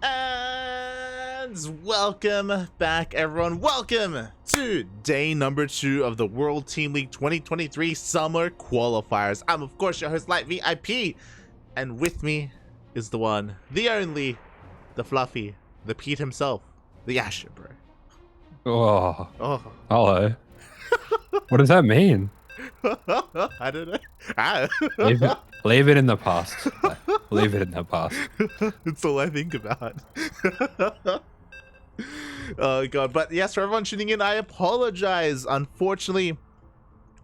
And welcome back, everyone. Welcome to day number 2 of the World Team League 2023 Summer Qualifiers. I'm, of course, your host, Light VIP, and with me is the one, the only, the Fluffy, the Pete himself, the AsherBro. Oh, Oh. hello. What does that mean? I don't know. Ah. Leave it in the past. Leave it in the past. It's all I think about. Oh god, but yes, for everyone tuning in, I apologize. Unfortunately,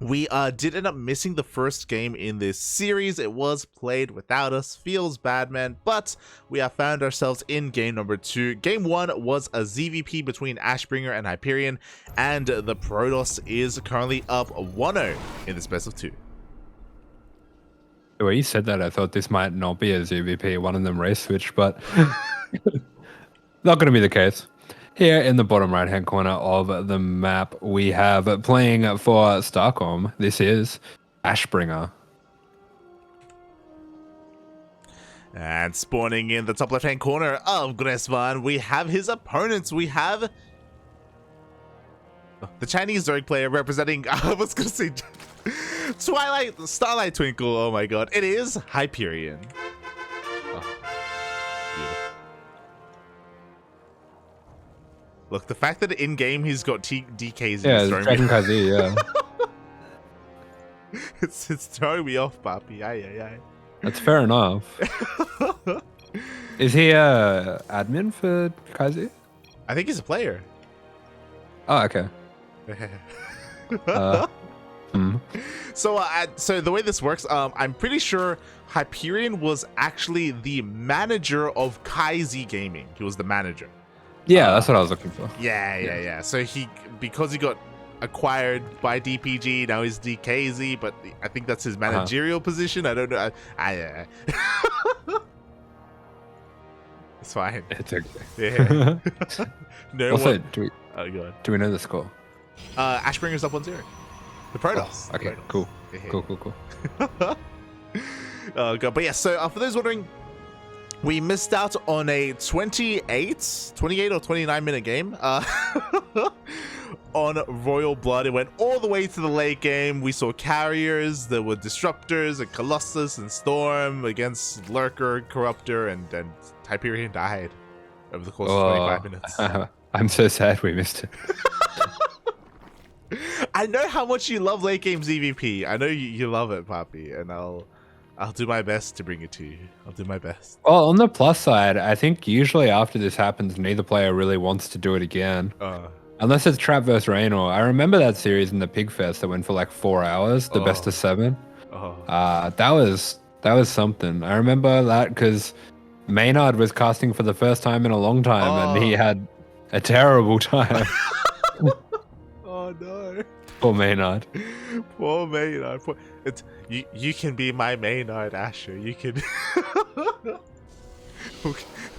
we did end up missing the first game in this series. It was played without us. Feels bad, man, but we have found ourselves in game number 2. Game 1 was a ZVP between Ashbringer and Hyperion, and the Protoss is currently up 1-0 in this best of 2. The way you said that, I thought this might not be a ZVP, one of them race switch, but not going to be the case. Here in the bottom right-hand corner of the map, we have playing for Starcom. This is Ashbringer. And spawning in the top left-hand corner of Gresvan, we have his opponents. We have the Chinese Zerg player representing, I was going to say, Starlight Twinkle. Oh my god. It is Hyperion. Look, the fact that in-game he's got DKs. Yeah, CranKy, yeah. it's throwing me off, Papi. Aye. That's fair enough. Is he a admin for Kazi? I think he's a player. Oh, okay. So the way this works, I'm pretty sure Hyperion was actually the manager of KZ Gaming. He was the manager. Yeah, that's what I was looking for. Yeah. So because he got acquired by DPG, now he's DKZ, but I think that's his managerial position. I don't know. It's fine. It's okay. Yeah. No also, one. oh god. Do we know the score? Ashbringer's up 1-0. The Protoss. Oh, okay, cool. Cool. Oh god, but yeah, so for those wondering, we missed out on a 28 or 29 minute game on Royal Blood. It went all the way to the late game. We saw carriers, there were disruptors, and Colossus and Storm against Lurker, Corruptor, and Hyperion died over the course of 25 minutes. I'm so sad we missed it. I know how much you love late game ZVP. I know you love it, Papi, and I'll do my best to bring it to you. I'll do my best. Well, on the plus side, I think usually after this happens, neither player really wants to do it again. Unless it's Trap vs. Raynor. I remember that series in the Pigfest that went for like 4 hours, the best of 7. That was something. I remember that because Maynard was casting for the first time in a long time, and he had a terrible time. Oh no. Poor Maynard. Poor Maynard. You can be my Maynard, Asher. You can.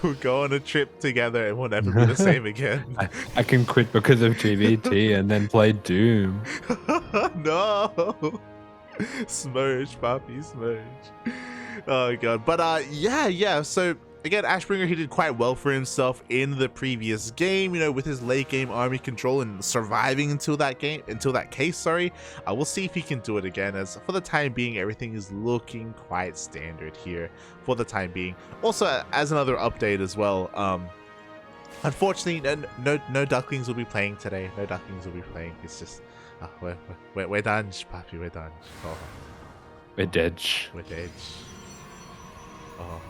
We'll go on a trip together and we'll never be the same again. I can quit because of GVT and then play Doom. No. Smurge, Papi, smurge. Oh god. But yeah. So again, Ashbringer, he did quite well for himself in the previous game, you know, with his late game army control and surviving until that case. We'll see if he can do it again, as for the time being, everything is looking quite standard here for the time being. Also, as another update as well, unfortunately, no Ducklings will be playing today. No Ducklings will be playing. It's just, we're done, Papi, we're done. Oh. We're dead. We're dead. Oh.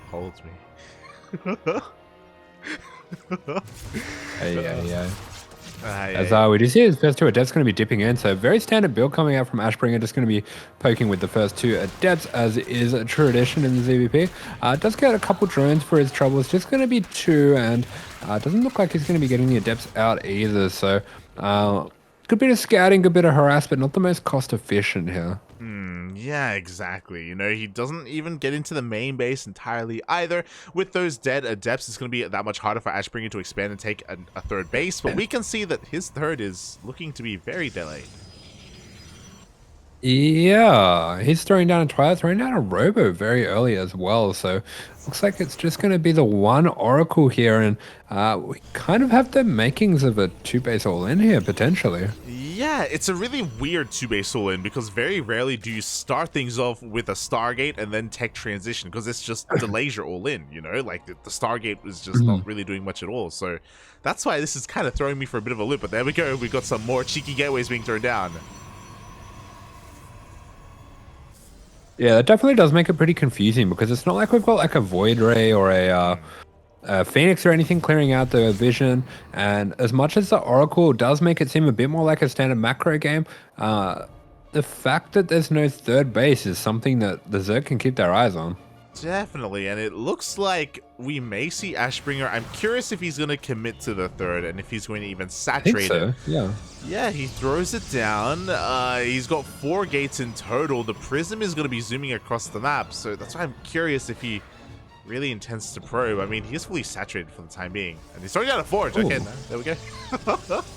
Holds me. Hey. As we do see his first 2 adepts going to be dipping in, so very standard build coming out from Ashbringer, just going to be poking with the first 2 adepts, as is a tradition in the ZVP. Does get a couple drones for his troubles, just going to be 2, and doesn't look like he's going to be getting the adepts out either, so good bit of scouting, good bit of harass, but not the most cost efficient here. Yeah, exactly. You know, he doesn't even get into the main base entirely either. With those dead adepts, it's going to be that much harder for Ashbringer to expand and take a third base, but we can see that his third is looking to be very delayed. Yeah, he's throwing down a Twilight, throwing down a Robo very early as well. So looks like it's just going to be the one Oracle here. And we kind of have the makings of a two-base all-in here, potentially. Yeah, it's a really weird two-base all-in because very rarely do you start things off with a Stargate and then tech transition because it's just delays your all-in, you know? Like, the Stargate is just not really doing much at all. So that's why this is kind of throwing me for a bit of a loop. But there we go. We've got some more cheeky gateways being thrown down. Yeah, that definitely does make it pretty confusing because it's not like we've got like a Void Ray or a Phoenix or anything clearing out the vision. And as much as the Oracle does make it seem a bit more like a standard macro game, the fact that there's no third base is something that the Zerg can keep their eyes on. Definitely, and it looks like we may see Ashbringer. I'm curious if he's going to commit to the third and if he's going to even saturate it. Yeah. Yeah, he throws it down. He's got 4 gates in total. The Prism is going to be zooming across the map, so that's why I'm curious if he really intends to probe. I mean, he's fully saturated for the time being. And he's throwing out a Forge. Ooh. Okay, there we go.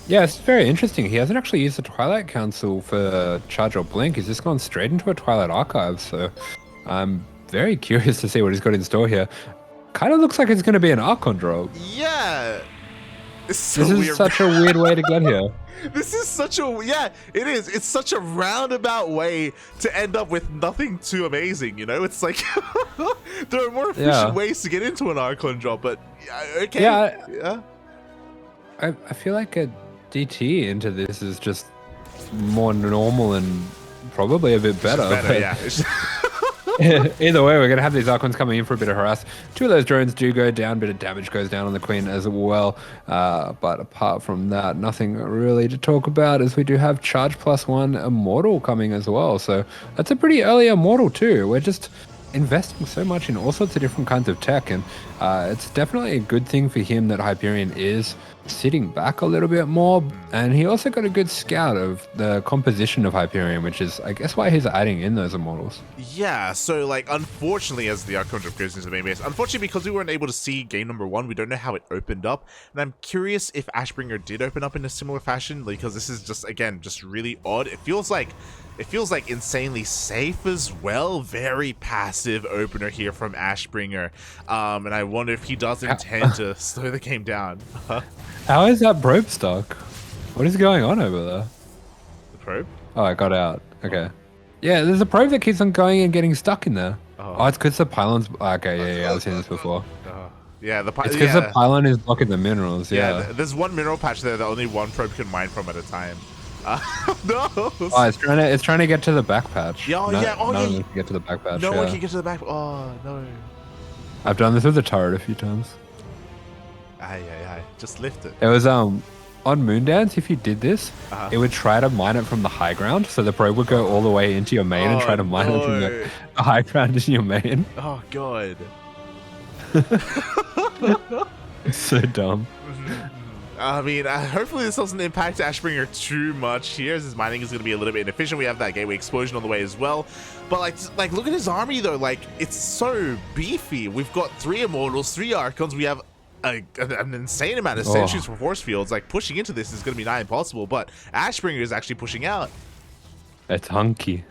Yeah, it's very interesting. He hasn't actually used the Twilight Council for Charge or Blink. He's just gone straight into a Twilight Archive, so I'm very curious to see what he's got in store here. Kind of looks like it's going to be an Archon drop. Yeah. It's so this is weird. Such a weird way to get here. This is such a, yeah, it is. It's such a roundabout way to end up with nothing too amazing, you know? It's like, there are more efficient ways to get into an Archon drop, but okay. Yeah. I feel like a DT into this is just more normal and probably a bit better. Yeah. Either way, we're going to have these Archons coming in for a bit of harass. 2 of those drones do go down, bit of damage goes down on the Queen as well. But apart from that, nothing really to talk about, as we do have Charge +1 Immortal coming as well. So that's a pretty early Immortal too. We're just investing so much in all sorts of different kinds of tech, and it's definitely a good thing for him that Hyperion is sitting back a little bit more, and he also got a good scout of the composition of Hyperion, which is, I guess, why he's adding in those Immortals. Yeah, so, like, unfortunately, as the Archon drop goes into the main base, unfortunately, because we weren't able to see game number 1, we don't know how it opened up, and I'm curious if Ashbringer did open up in a similar fashion, because this is just, again, just really odd. It feels like insanely safe as well. Very passive opener here from Ashbringer. And I wonder if he does intend to slow the game down. How is that probe stuck? What is going on over there? The probe? Oh, it got out. Okay. Yeah, there's a probe that keeps on going and getting stuck in there. Oh, it's because the pylon's... Okay, yeah, I've seen this before. Yeah, it's because the pylon is blocking the minerals, yeah. There's one mineral patch there that only one probe can mine from at a time. No. Oh, it's trying to get to the back patch. Yeah, can get to the back patch. No one can get to the back. Oh no. I've done this with the turret a few times. Aye. Just lift it. It was on Moondance. If you did this, it would try to mine it from the high ground. So the probe would go all the way into your main and try to mine it from the high ground into your main. Oh god. It's so dumb. I mean, hopefully this doesn't impact Ashbringer too much here, as his mining is going to be a little bit inefficient. We have that gateway explosion on the way as well. But like look at his army though. Like, it's so beefy. We've got 3 Immortals, 3 Archons. We have an insane amount of sentries for force fields. Like, pushing into this is going to be nigh impossible. But Ashbringer is actually pushing out. It's hunky.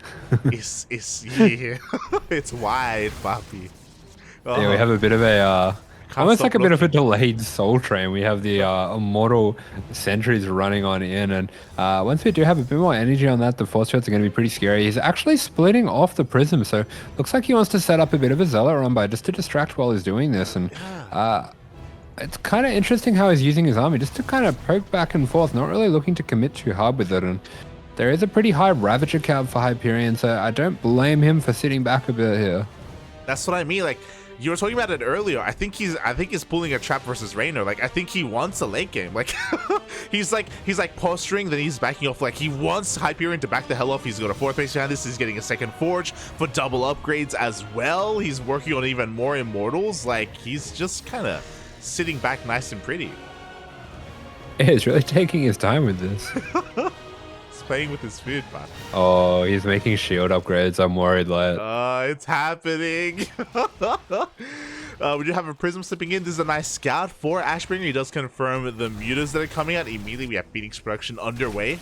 it's yeah. It's wide, papi. Yeah, we have a bit of a almost like a bit of a delayed Soul Train. We have the Immortal sentries running on in, and once we do have a bit more energy on that, the force fields are going to be pretty scary. He's actually splitting off the Prism, so looks like he wants to set up a bit of a Zealot run by just to distract while he's doing this. And it's kind of interesting how he's using his army just to kind of poke back and forth, not really looking to commit too hard with it. And there is a pretty high Ravager count for Hyperion, so I don't blame him for sitting back a bit here. That's what I mean. Like, you were talking about it earlier. I think he's pulling a trap versus Raynor. Like, I think he wants a late game. Like, he's like posturing, then he's backing off. Like, he wants Hyperion to back the hell off. He's got a 4th base behind this. He's getting a 2nd Forge for double upgrades as well. He's working on even more Immortals. Like, he's just kind of sitting back nice and pretty. Yeah, he's really taking his time with this. Playing with his food, man. Oh, he's making shield upgrades. I'm worried, lad. It's happening. We do have a Prism slipping in. This is a nice scout for Ashbringer. He does confirm the mutas that are coming out. Immediately, we have Phoenix production underway.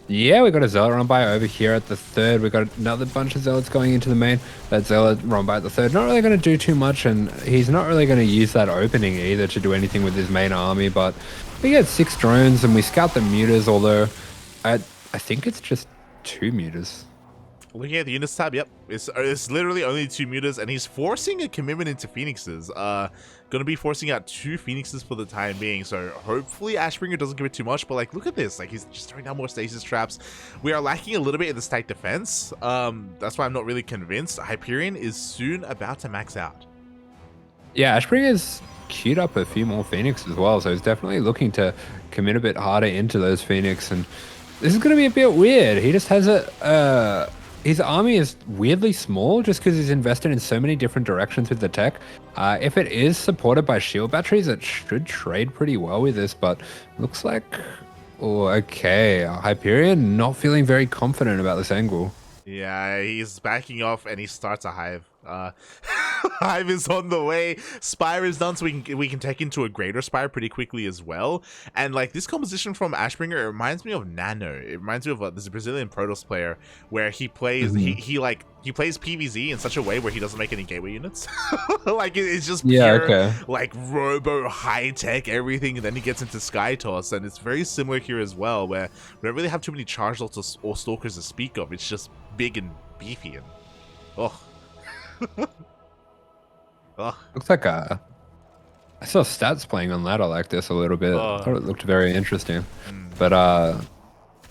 Yeah, we got a Zealot run by over here at the third. We got another bunch of Zealots going into the main. That Zealot run by at the third. Not really going to do too much, and he's not really going to use that opening either to do anything with his main army. But we get 6 drones, and we scout the mutas, although I think it's just 2 mutas. Looking at the units tab, yep, it's literally only 2 mutas, and he's forcing a commitment into Phoenixes. Gonna be forcing out 2 Phoenixes for the time being, so hopefully Ashbringer doesn't give it too much. But like, look at this, like he's just throwing down more stasis traps. We are lacking a little bit in the stack defense. That's why I'm not really convinced. Hyperion is soon about to max out. Yeah, Ashbringer's queued up a few more Phoenix as well, so he's definitely looking to commit a bit harder into those Phoenix, and this is going to be a bit weird. He just has his army is weirdly small just because he's invested in so many different directions with the tech. If it is supported by shield batteries, it should trade pretty well with this, but looks like, oh, okay, Hyperion not feeling very confident about this angle. Yeah, he's backing off and he starts a hive. Hive is on the way. Spire is done, so we can take into a greater Spire pretty quickly as well. And like this composition from Ashbringer, it reminds me of Nano. It reminds me of this Brazilian Protoss player where he plays he plays PvZ in such a way where he doesn't make any gateway units. Like it's just pure, like robo high tech everything, and then he gets into Sky Toss, and it's very similar here as well, where we don't really have too many charge lots or stalkers to speak of. It's just big and beefy and Looks like I saw stats playing on ladder like this a little bit. I thought it looked very interesting. But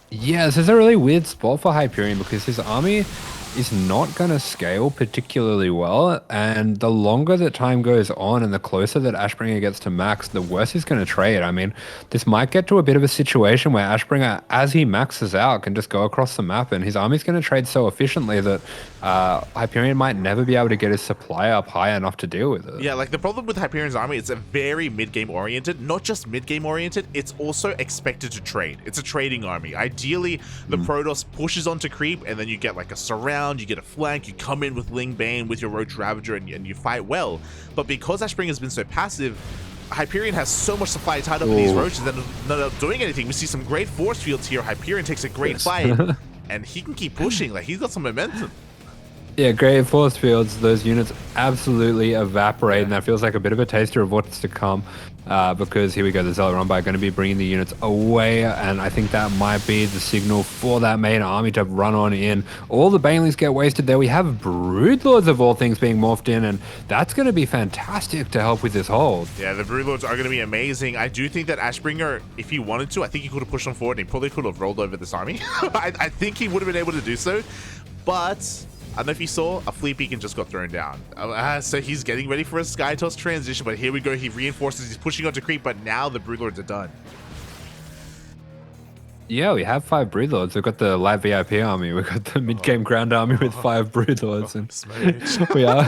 yeah, this is a really weird spot for Hyperion because his army is not going to scale particularly well, and the longer that time goes on and the closer that Ashbringer gets to max, the worse he's going to trade. I mean, this might get to a bit of a situation where Ashbringer, as he maxes out, can just go across the map, and his army's going to trade so efficiently that Hyperion might never be able to get his supply up high enough to deal with it. Yeah, like the problem with Hyperion's army, it's a very mid-game oriented. Not just mid-game oriented, it's also expected to trade. It's a trading army. Ideally, the Protoss pushes onto creep, and then you get like a surround, you get a flank, you come in with Ling Bane, with your Roach Ravager, and you fight well. But because Ashbringer has been so passive, Hyperion has so much supply tied up in these Roaches that they're not doing anything. We see some great force fields here. Hyperion takes a great fight, and he can keep pushing. Like, he's got some momentum. Yeah, great force fields. Those units absolutely evaporate, and that feels like a bit of a taster of what's to come. Because here we go, the Zealot run by going to be bringing the units away, and I think that might be the signal for that main army to run on in. All the Banelings get wasted there. We have Broodlords of all things being morphed in, and that's going to be fantastic to help with this hold. Yeah, the Broodlords are going to be amazing. I do think that Ashbringer, if he wanted to, I think he could have pushed on forward, and he probably could have rolled over this army. I think he would have been able to do so, but I don't know if you saw, a Fleet Beacon just got thrown down. So he's getting ready for a Sky Toss transition, but here we go. He reinforces, he's pushing onto creep, but now the Broodlords are done. Yeah, we have 5 Broodlords. We've got the light VIP army. We've got the mid-game ground army with 5 Broodlords. And we are.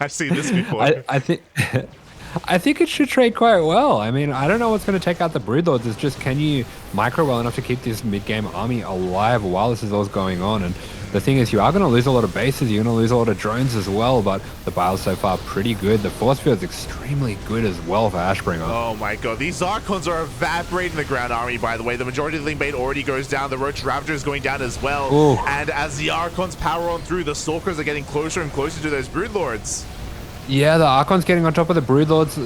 I've seen this before. I think it should trade quite well. I mean, I don't know what's going to take out the Broodlords. It's just, can you micro well enough to keep this mid-game army alive while this is all going on? And the thing is, you are going to lose a lot of bases. You're going to lose a lot of drones as well, but the Bile's so far pretty good. The force field's extremely good as well for Ashbringer. Oh my god, these Zarkons are evaporating the ground army, by the way. The majority of the Ling Bane already goes down. The Roach Ravager is going down as well. Ooh. And as the Archons power on through, the Stalkers are getting closer and closer to those Broodlords. Yeah, the Archon's getting on top of the Broodlords.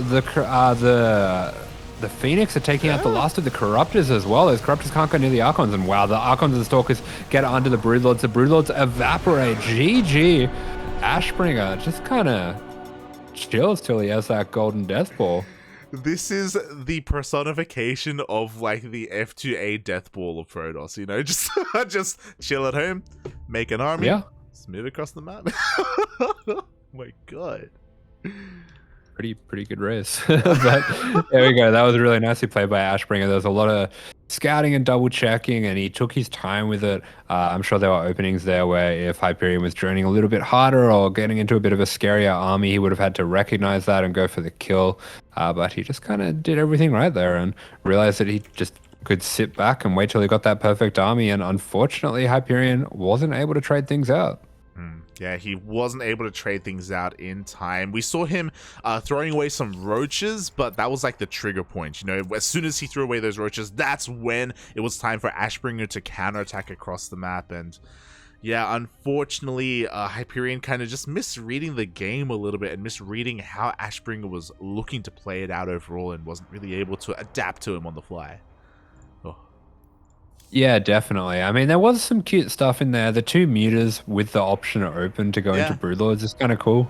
The Phoenix are taking out the last of the Corruptors as well. Those Corruptors can't go near the Archons, and wow, the Archons and the Stalkers get under the Broodlords. The Broodlords evaporate. GG. Ashbringer just kind of chills till he has that golden death ball. This is the personification of like the F2A death ball of Protoss, you know? Just chill at home, make an army, just move across the map. Oh my god. Pretty good race. But there we go. That was really nicely played by Ashbringer. There was a lot of scouting and double checking, and he took his time with it. I'm sure there were openings there where if Hyperion was droning a little bit harder or getting into a bit of a scarier army, he would have had to recognize that and go for the kill. But he just kind of did everything right there and realized that he just could sit back and wait till he got that perfect army. And unfortunately, Hyperion wasn't able to trade things out. Yeah, he wasn't able to trade things out in time. We saw him throwing away some roaches, but that was like the trigger point. You know, as soon as he threw away those roaches, that's when it was time for Ashbringer to counterattack across the map. And yeah, unfortunately, Hyperion kind of just misreading the game a little bit and misreading how Ashbringer was looking to play it out overall and wasn't really able to adapt to him on the fly. Yeah, definitely. I mean, there was some cute stuff in there. The 2 mutas with the option open to go into Broodlords is kind of cool.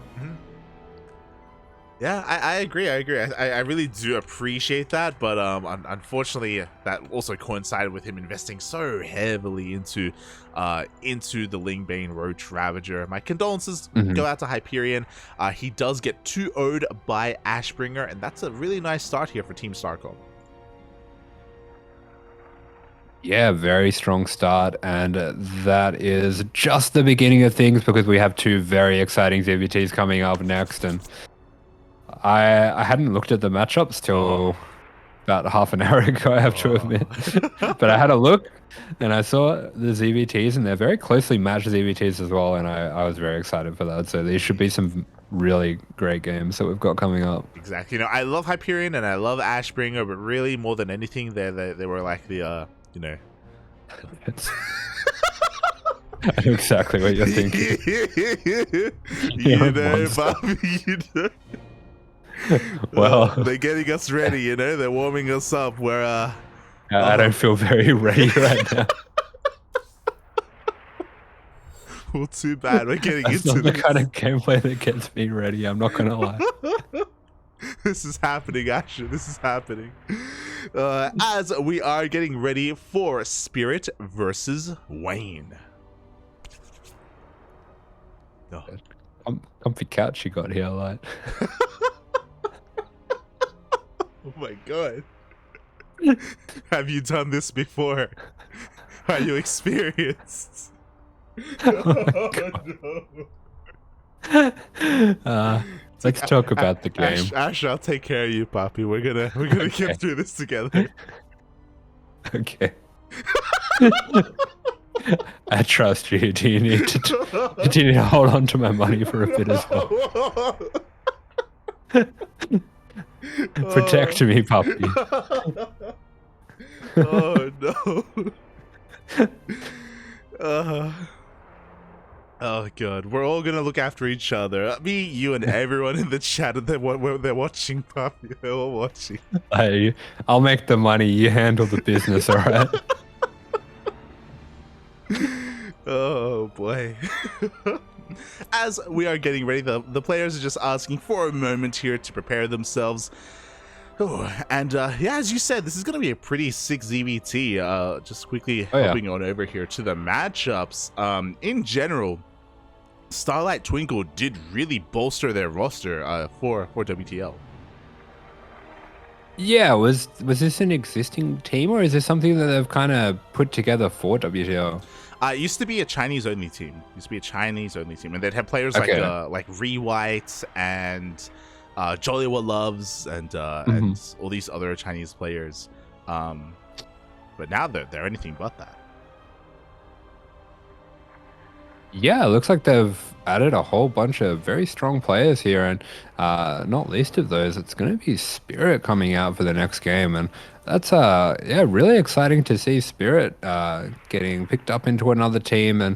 Yeah, I agree. I really do appreciate that, but unfortunately, that also coincided with him investing so heavily into the Lingbane Roach Ravager. My condolences go out to Hyperion. He does get 2-0'd by Ashbringer, and that's a really nice start here for Team Starcom. Yeah, very strong start, and that is just the beginning of things because we have 2 very exciting ZVTs coming up next, and I hadn't looked at the matchups till about half an hour ago, I have to admit. But I had a look, and I saw the ZVTs, and they're very closely matched ZVTs as well, and I was very excited for that. So these should be some really great games that we've got coming up. Exactly. You know, I love Hyperion, and I love Ashbringer, but really, more than anything, they were like the... you know. I know exactly what you're thinking. you know, Bobby, you know. Well, they're getting us ready, you know. They're warming us up. We're I don't feel very ready right now. Well, too bad. We're getting That's into not the kind of gameplay that gets me ready. I'm not gonna lie. This is happening, Asher. This is happening. As we are getting ready for Spirit versus Wayne. Comfy couch you got here, like. Oh my god. Have you done this before? Are you experienced? Oh no. Let's talk about the game. Ash, I'll take care of you, Poppy. We're gonna get through this together. Okay. I trust you. Do you need to hold on to my money for a bit as well? Protect me, puppy. Oh no. Oh god, we're all gonna look after each other. Me, you, and everyone in the chat. They're watching, Poppy. They're all watching. I'll make the money. You handle the business, all right? Oh boy. As we are getting ready, the players are just asking for a moment here to prepare themselves. Oh, and yeah, as you said, this is going to be a pretty sick ZVT. Just quickly hopping on over here to the matchups. In general, Starlight Twinkle did really bolster their roster for WTL. Yeah, was this an existing team, or is this something that they've kind of put together for WTL? It used to be a Chinese-only team. And they'd have players like Rewhite and Jollywa Loves and all these other Chinese players. But now they're anything but that. Yeah, it looks like they've added a whole bunch of very strong players here, and not least of those, it's going to be Spirit coming out for the next game, and that's really exciting to see Spirit getting picked up into another team, and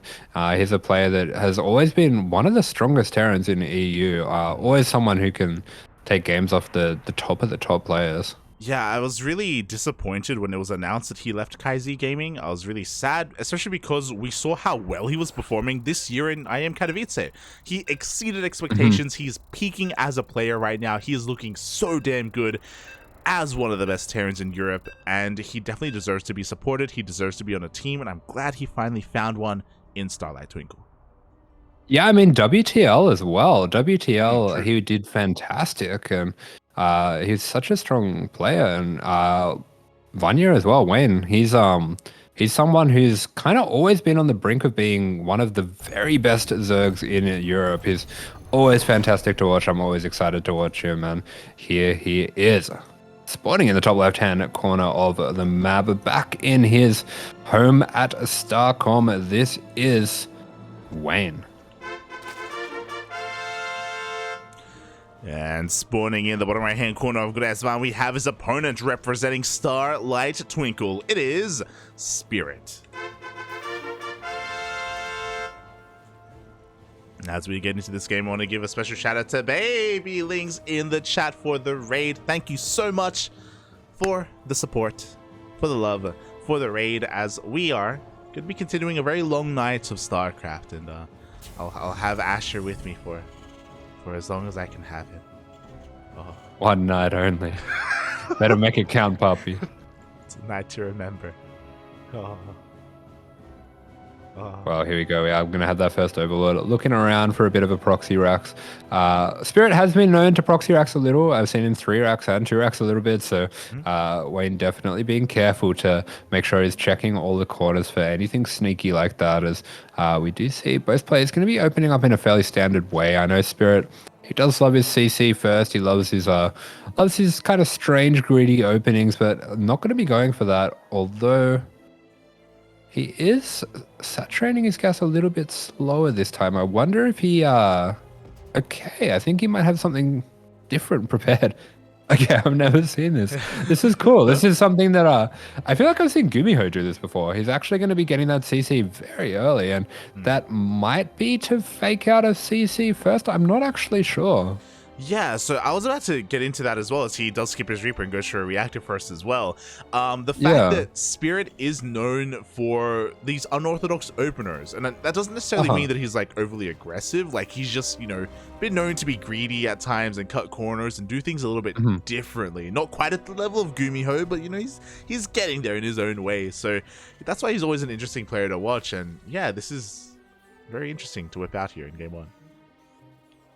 he's a player that has always been one of the strongest Terrans in the EU, always someone who can take games off the top of the top players. Yeah, I was really disappointed when it was announced that he left KaiZ Gaming. I was really sad, especially because we saw how well he was performing this year in IM Katowice. He exceeded expectations. He's peaking as a player right now. He is looking so damn good as one of the best Terrans in Europe, and he definitely deserves to be supported. He deserves to be on a team, and I'm glad he finally found one in Starlight Twinkle. Yeah, I mean, WTL as well. WTL, he did fantastic, and he's such a strong player, and Vanya as well. Wayne, he's someone who's kind of always been on the brink of being one of the very best Zergs in Europe. He's always fantastic to watch. I'm always excited to watch him, and here he is, spawning in the top left-hand corner of the map, back in his home at Starcom. This is Wayne. And spawning in the bottom right-hand corner of Gresvan, we have his opponent representing Starlight Twinkle. It is Spirit. As we get into this game, I want to give a special shout out to Baby Lings in the chat for the raid. Thank you so much for the support, for the love, for the raid, as we are going to be continuing a very long night of StarCraft, and I'll have Asher with me for as long as I can have him. Oh. One night only. Better make it count, puppy. It's a night to remember. Oh. Well, here we go. I'm going to have that first overlord. Looking around for a bit of a proxy racks. Spirit has been known to proxy racks a little. I've seen him 3 racks and 2 racks a little bit. So Wayne definitely being careful to make sure he's checking all the corners for anything sneaky like that, as we do see both players going to be opening up in a fairly standard way. I know Spirit, he does love his CC first. He loves his kind of strange, greedy openings, but not going to be going for that, although he is saturating his gas a little bit slower this time. I wonder if he, okay, I think he might have something different prepared. Okay, I've never seen this. This is cool. This is something that, I feel like I've seen Gumiho do this before. He's actually going to be getting that CC very early, and that might be to fake out a CC first. I'm not actually sure. Yeah, so I was about to get into that as well, as he does skip his Reaper and goes for a reactor first as well. The fact that Spirit is known for these unorthodox openers, and that doesn't necessarily mean that he's like overly aggressive. Like, he's just, you know, been known to be greedy at times and cut corners and do things a little bit differently. Not quite at the level of Gumiho, but you know, he's getting there in his own way. So that's why he's always an interesting player to watch. And yeah, this is very interesting to whip out here in game 1.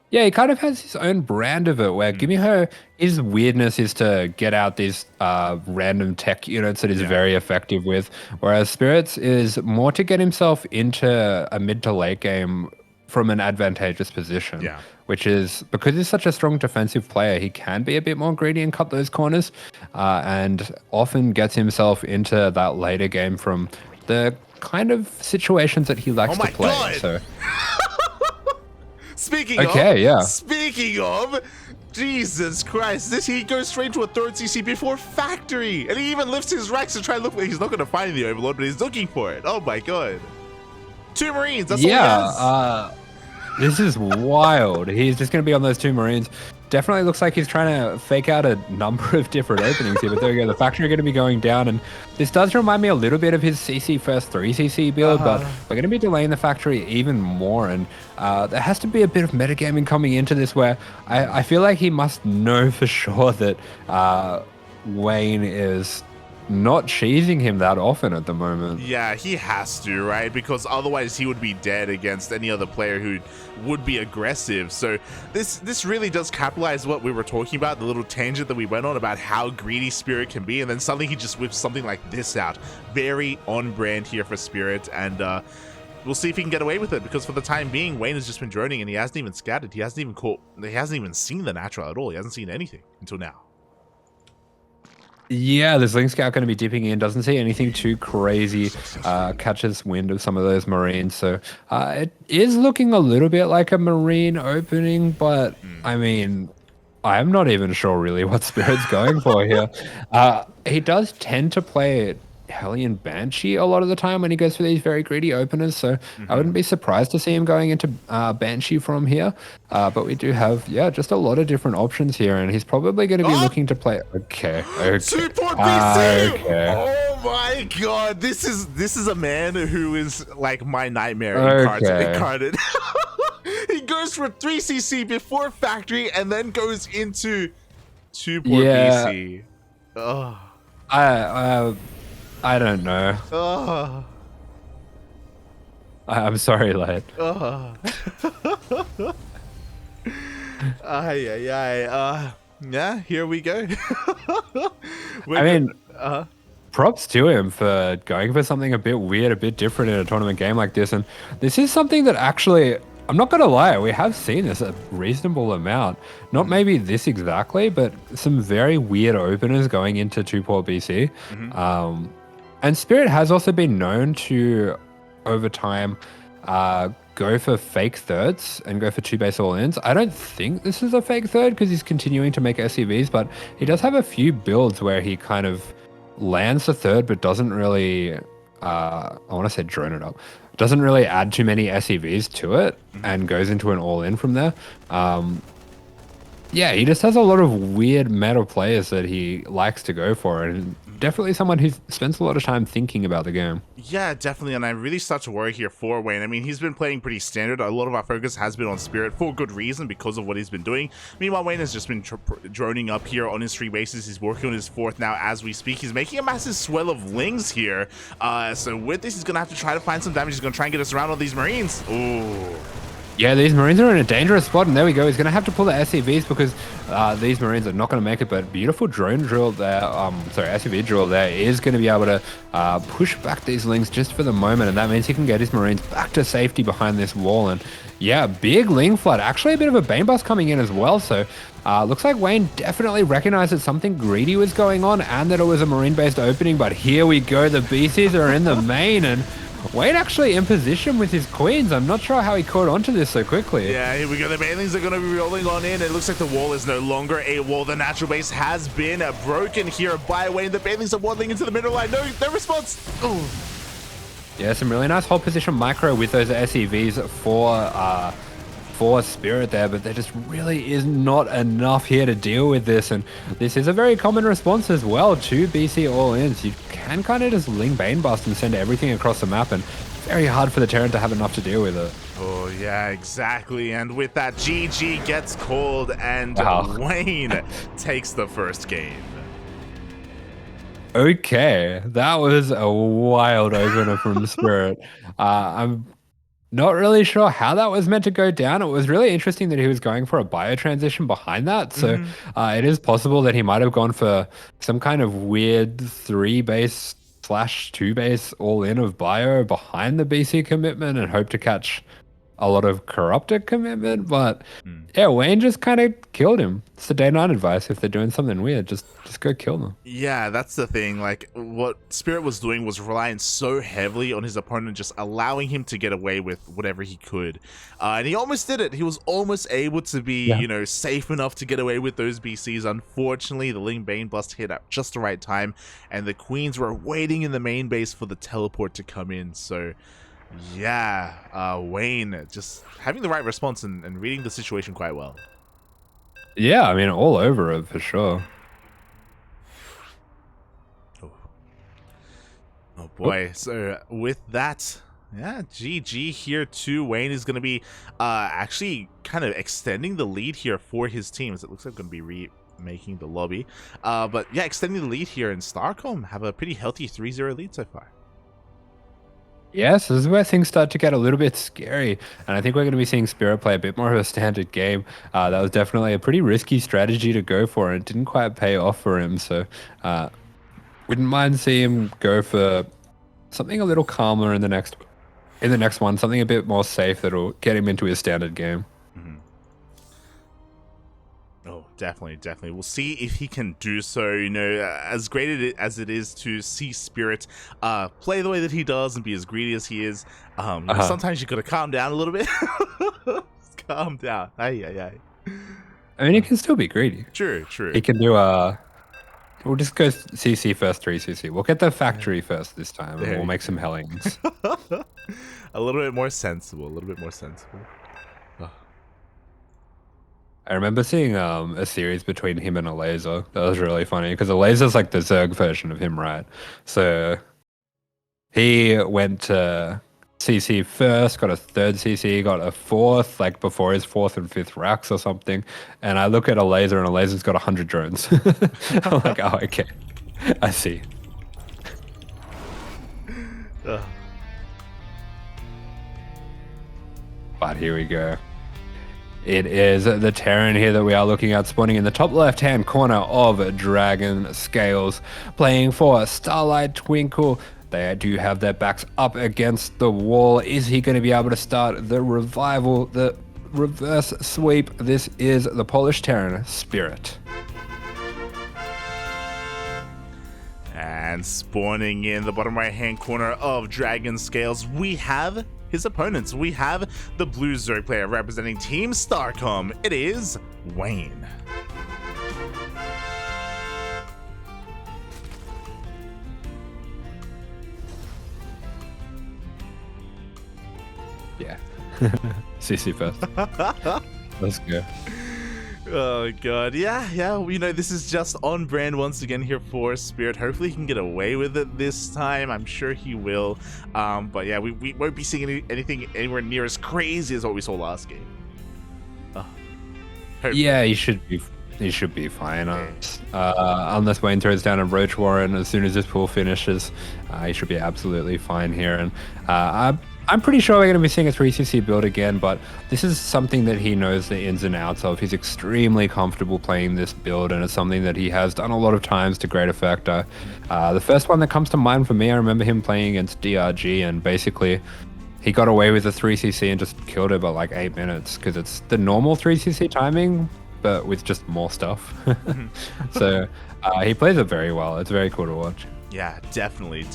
Yeah, he kind of has his own brand of it, where Gumiho, his weirdness is to get out these random tech units that he's very effective with, whereas Spirits is more to get himself into a mid to late game from an advantageous position, which is, because he's such a strong defensive player, he can be a bit more greedy and cut those corners, and often gets himself into that later game from the kind of situations that he likes to play. God. So. Speaking of, Jesus Christ, he goes straight into a 3rd CC before factory, and he even lifts his racks to try and look. He's not going to find the Overlord, but he's looking for it. Oh my God. 2 Marines, that's all he has. This is wild. He's just going to be on those 2 Marines. Definitely looks like he's trying to fake out a number of different openings here, but there we go. The factory are going to be going down, and this does remind me a little bit of his CC first 3CC build, but we're going to be delaying the factory even more, and there has to be a bit of metagaming coming into this, where I feel like he must know for sure that Wayne is not cheesing him that often at the moment. Yeah, he has to, right? Because otherwise he would be dead against any other player who would be aggressive. So this really does capitalize what we were talking about, the little tangent that we went on about how greedy Spirit can be, and then suddenly he just whips something like this out. Very on brand here for Spirit, and we'll see if he can get away with it, because for the time being, Wayne has just been droning, and he hasn't even scattered. He hasn't even seen the natural at all. He hasn't seen anything until now. Yeah, this Link Scout going to be dipping in, doesn't see anything too crazy, catches wind of some of those Marines, so it is looking a little bit like a Marine opening, but I mean, I'm not even sure really what Spirit's going for here. He does tend to play Hellion Banshee a lot of the time when he goes for these very greedy openers, so I wouldn't be surprised to see him going into Banshee from here, but we do have just a lot of different options here, and he's probably going to be looking to play 2 port BC. Oh my God, this is a man who is like my nightmare incarnate. He goes for 3CC before factory and then goes into 2 port BC. I don't know. I'm sorry, lad. Yeah, here we go. Props to him for going for something a bit weird, a bit different in a tournament game like this. And this is something that actually, I'm not going to lie, we have seen this a reasonable amount. Not maybe this exactly, but some very weird openers going into 2 port BC. And Spirit has also been known to, over time, go for fake thirds and go for 2 base all-ins. I don't think this is a fake third because he's continuing to make SCVs, but he does have a few builds where he kind of lands the third but doesn't really, I want to say drone it up, doesn't really add too many SCVs to it and goes into an all-in from there. Yeah, he just has a lot of weird meta players that he likes to go for, and definitely someone who spends a lot of time thinking about the game. Yeah, definitely, and I really start to worry here for Wayne. I mean, he's been playing pretty standard. A lot of our focus has been on Spirit for good reason because of what he's been doing. Meanwhile, Wayne has just been droning up here on his 3 bases. He's working on his 4th now as we speak. He's making a massive swell of Lings here. So with this, he's going to have to try to find some damage. He's going to try and get us around all these Marines. Ooh. Yeah, these Marines are in a dangerous spot, and there we go. He's going to have to pull the SCVs because these Marines are not going to make it, but beautiful drone drill there, SCV drill there is going to be able to push back these Lings just for the moment, and that means he can get his Marines back to safety behind this wall. And yeah, big Ling flood. Actually, a bit of a Bane Bust coming in as well, so looks like Wayne definitely recognized that something greedy was going on and that it was a Marine-based opening, but here we go. The BCs are in the main, and Wayne actually in position with his queens. I'm not sure how he caught onto this so quickly. Yeah, here we go. The Banelings are going to be rolling on in. It looks like the wall is no longer a wall. The natural base has been broken here by Wayne. The Banelings are waddling into the middle line. No response. Ooh. Yeah, some really nice hold position micro with those SEVs for Spirit there, but there just really is not enough here to deal with this, and this is a very common response as well to BC all-ins. You can kind of just Ling Bane Bust and send everything across the map, and very hard for the Terran to have enough to deal with it. Oh yeah, exactly, and with that, GG gets called, and Wayne takes the first game. Okay, that was a wild opener from Spirit. I'm not really sure how that was meant to go down. It was really interesting that he was going for a bio transition behind that. So it is possible that he might have gone for some kind of weird 3 base / 2 base all in of bio behind the BC commitment and hope to catch a lot of corrupted commitment. But yeah, Wayne just kind of killed him. It's the day 9 advice. If they're doing something weird, just go kill them. Yeah, that's the thing. Like, what Spirit was doing was relying so heavily on his opponent, just allowing him to get away with whatever he could. And he almost did it. He was almost able to be, you know, safe enough to get away with those BCs. Unfortunately, the Ling Bane Bust hit at just the right time, and the Queens were waiting in the main base for the teleport to come in. So yeah, Wayne just having the right response and reading the situation quite well. Yeah, I mean, all over it for sure. Oh boy. So with that, yeah, GG here too. Wayne is going to be actually kind of extending the lead here for his teams. It looks like going to be remaking the lobby. But yeah, extending the lead here, in Starcom have a pretty healthy 3-0 lead so far. Yes, this is where things start to get a little bit scary, and I think we're going to be seeing Spirit play a bit more of a standard game. That was definitely a pretty risky strategy to go for, and it didn't quite pay off for him, so wouldn't mind seeing him go for something a little calmer in the next one, something a bit more safe that'll get him into his standard game. Oh, definitely. We'll see if he can do so. You know, as great as it is to see Spirit play the way that he does and be as greedy as he is, sometimes you gotta calm down a little bit. Calm down. Aye. I mean, he can still be greedy. True. He can do we'll just go CC first, 3 CC. We'll get the factory first this time, and we'll make some Hellings. A little bit more sensible. I remember seeing a series between him and a laser. That was really funny because a laser's like the Zerg version of him, right? So he went to CC first, got a 3rd CC, got a 4th, like before his 4th and 5th racks or something. And I look at a laser, and a laser's got 100 drones. I'm like, oh, okay, I see. But here we go. It is the Terran here that we are looking at, spawning in the top left-hand corner of Dragon Scales, playing for Starlight Twinkle. They do have their backs up against the wall. Is he going to be able to start the revival, the reverse sweep? This is the Polish Terran Spirit. And spawning in the bottom right-hand corner of Dragon Scales, we have his opponents. We have the blue Zerg player representing Team Starcom. It is Wayne. Yeah. CC first. Let's go. Oh god, yeah, you know, this is just on brand once again here for Spirit. Hopefully he can get away with it this time. I'm sure he will. But yeah, we won't be seeing anything anywhere near as crazy as what we saw last game. Yeah, he should be fine. Unless Wayne throws down a Roach Warren as soon as this pool finishes, he should be absolutely fine here. And I'm pretty sure we're going to be seeing a 3cc build again, but this is something that he knows the ins and outs of. He's extremely comfortable playing this build, and it's something that he has done a lot of times to great effect. The first one that comes to mind for me, I remember him playing against DRG, and basically he got away with a 3cc and just killed it by like 8 minutes, because it's the normal 3cc timing, but with just more stuff. So he plays it very well. It's very cool to watch. Yeah, definitely.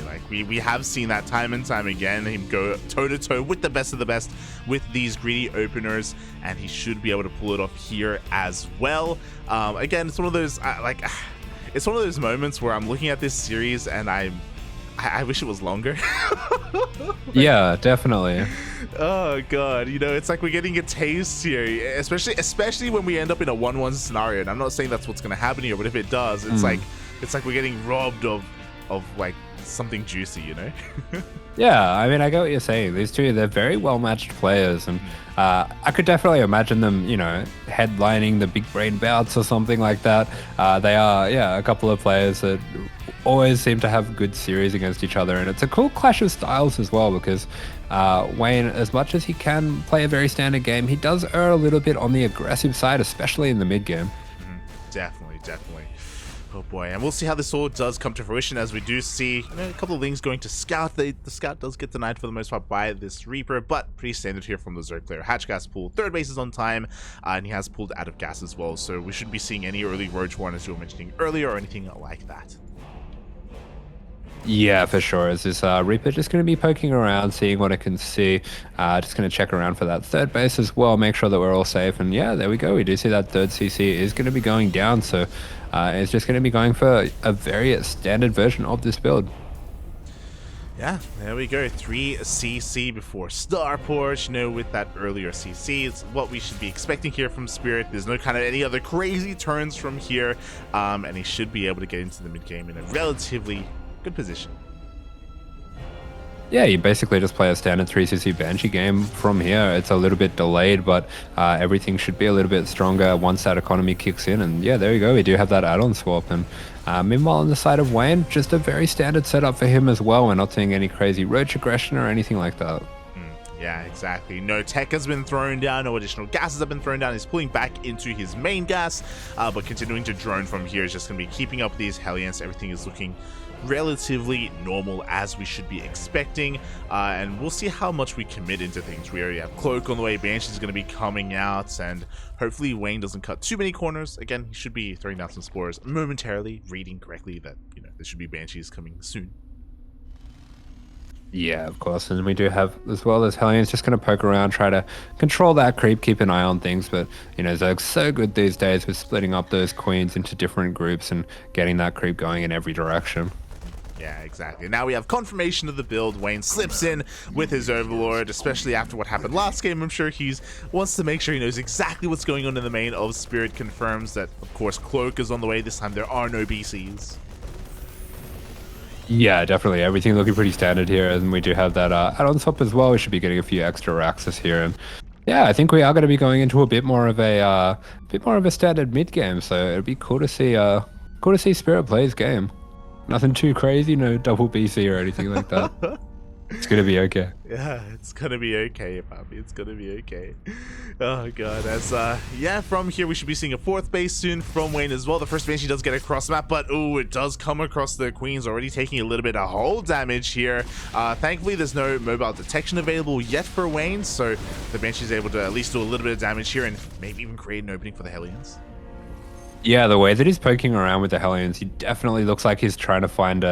Like we have seen that time and time again, him go toe-to-toe with the best of the best with these greedy openers, and he should be able to pull it off here as well. Again, it's one of those it's one of those moments where I'm looking at this series and I wish it was longer. Yeah, definitely. Oh god, you know, it's like we're getting a taste here, especially when we end up in a 1-1 scenario. And I'm not saying that's what's going to happen here, but if it does, it's like we're getting robbed of like something juicy, you know? Yeah, I mean, I get what you're saying. These two, they're very well-matched players, and I could definitely imagine them, you know, headlining the big brain bouts or something like that. They are, yeah, a couple of players that always seem to have good series against each other, and it's a cool clash of styles as well, because Wayne, as much as he can play a very standard game, he does err a little bit on the aggressive side, especially in the mid game. Definitely. Oh boy, and we'll see how this all does come to fruition, as we do see, you know, a couple of things going to Scout. The Scout does get denied for the most part by this Reaper, but pretty standard here from the Zerg player. Hatch gas pull, third base is on time, and he has pulled out of gas as well, so we shouldn't be seeing any early Roach Warren, as you were mentioning earlier, or anything like that. Yeah, for sure. Is this Reaper just going to be poking around, seeing what it can see, just going to check around for that third base as well, make sure that we're all safe, and yeah, there we go. We do see that third CC is going to be going down, so it's just going to be going for a very standard version of this build. Yeah, there we go. 3cc before Starport. You know, with that earlier CC, it's what we should be expecting here from Spirit. There's no kind of any other crazy turns from here, and he should be able to get into the mid game in a relatively good position. Yeah, you basically just play a standard 3cc Banshee game from here. It's a little bit delayed, but everything should be a little bit stronger once that economy kicks in. And yeah, there you go. We do have that add-on swap. And meanwhile, on the side of Wayne, just a very standard setup for him as well. We're not seeing any crazy roach aggression or anything like that. Yeah, exactly. No tech has been thrown down, no additional gases have been thrown down. He's pulling back into his main gas, but continuing to drone from here is just going to be keeping up these Hellions. Everything is looking relatively normal, as we should be expecting, and we'll see how much we commit into things. We already have Cloak on the way, Banshee is going to be coming out, and hopefully Wayne doesn't cut too many corners. Again, he should be throwing down some spores momentarily, reading correctly that, you know, there should be Banshees coming soon. Yeah, of course, and we do have, as well as Hellions, just going to poke around, try to control that creep, keep an eye on things, but, you know, Zerg's so good these days with splitting up those queens into different groups and getting that creep going in every direction. Yeah, exactly. Now we have confirmation of the build. Wayne slips in with his Overlord, especially after what happened last game. I'm sure he wants to make sure he knows exactly what's going on in the main of Spirit. Confirms that, of course, Cloak is on the way. This time there are no BCs. Yeah, definitely. Everything looking pretty standard here, and we do have that add-on swap as well. We should be getting a few extra Raxus here, and yeah, I think we are going to be going into a bit more of a standard mid game. So it'd be cool to see Spirit play his game. Nothing too crazy, no double BC or anything like that. It's gonna be okay. Yeah, it's gonna be okay, Bobby. It's gonna be okay. Oh god, as yeah, from here we should be seeing a fourth base soon from Wayne as well. The first Banshee does get across the map, but oh, it does come across the Queens, already taking a little bit of hull damage here. Thankfully, there's no mobile detection available yet for Wayne, so the Banshee is able to at least do a little bit of damage here and maybe even create an opening for the Hellions. Yeah, the way that he's poking around with the Hellions, he definitely looks like he's trying to find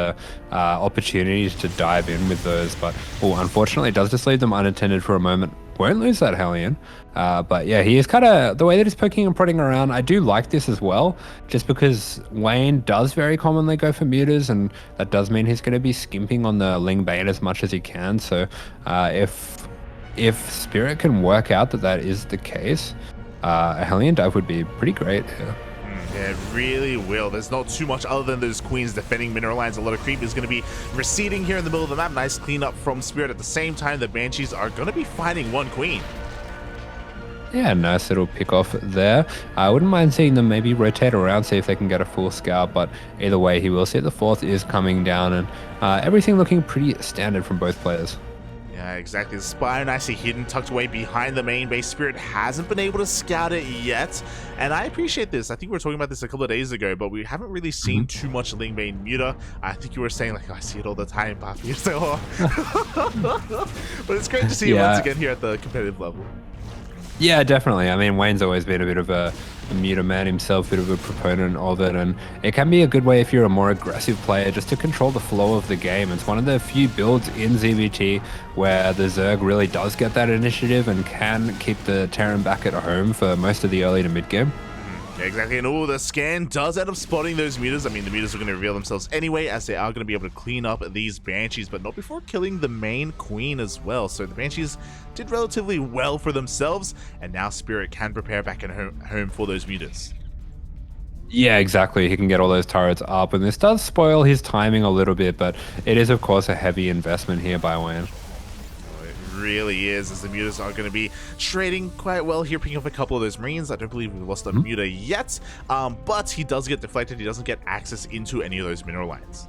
opportunities to dive in with those. But unfortunately, it does just leave them unattended for a moment. Won't lose that Hellion. But yeah, he is kind of, the way that he's poking and prodding around, I do like this as well, just because Wayne does very commonly go for mutas, and that does mean he's going to be skimping on the Ling Bane as much as he can. So if Spirit can work out that that is the case, a Hellion dive would be pretty great. Yeah. Yeah, it really will. There's not too much other than those queens defending mineral lines. A lot of creep is going to be receding here in the middle of the map. Nice cleanup from Spirit. At the same time, the Banshees are going to be finding one queen. Yeah, nice little pick off there. I wouldn't mind seeing them maybe rotate around, see if they can get a full scout, but either way, he will see the fourth is coming down, and everything looking pretty standard from both players. Yeah, exactly. The Spire nicely hidden, tucked away behind the main base. Spirit hasn't been able to scout it yet, and I appreciate this. I think we were talking about this a couple of days ago, but we haven't really seen too much Ling Bane Muta. I think you were saying, like, oh, I see it all the time, Papi. So, but it's great to see it once again here at the competitive level. Yeah, definitely. I mean, Wayne's always been a bit of a Muta man himself, a bit of a proponent of it, and it can be a good way if you're a more aggressive player just to control the flow of the game. It's one of the few builds in ZBT where the Zerg really does get that initiative and can keep the Terran back at home for most of the early to mid game. Yeah, exactly, and the scan does end up spotting those mutas. I mean, the mutas are going to reveal themselves anyway, as they are going to be able to clean up these Banshees, but not before killing the main queen as well. So the Banshees did relatively well for themselves, and now Spirit can prepare back at home for those mutas. Yeah, exactly. He can get all those turrets up, and this does spoil his timing a little bit, but it is, of course, a heavy investment here by Wayne. Really is, as the mutas are going to be trading quite well here, picking up a couple of those Marines. I don't believe we've lost a muta yet, but he does get deflected. He doesn't get access into any of those mineral lines.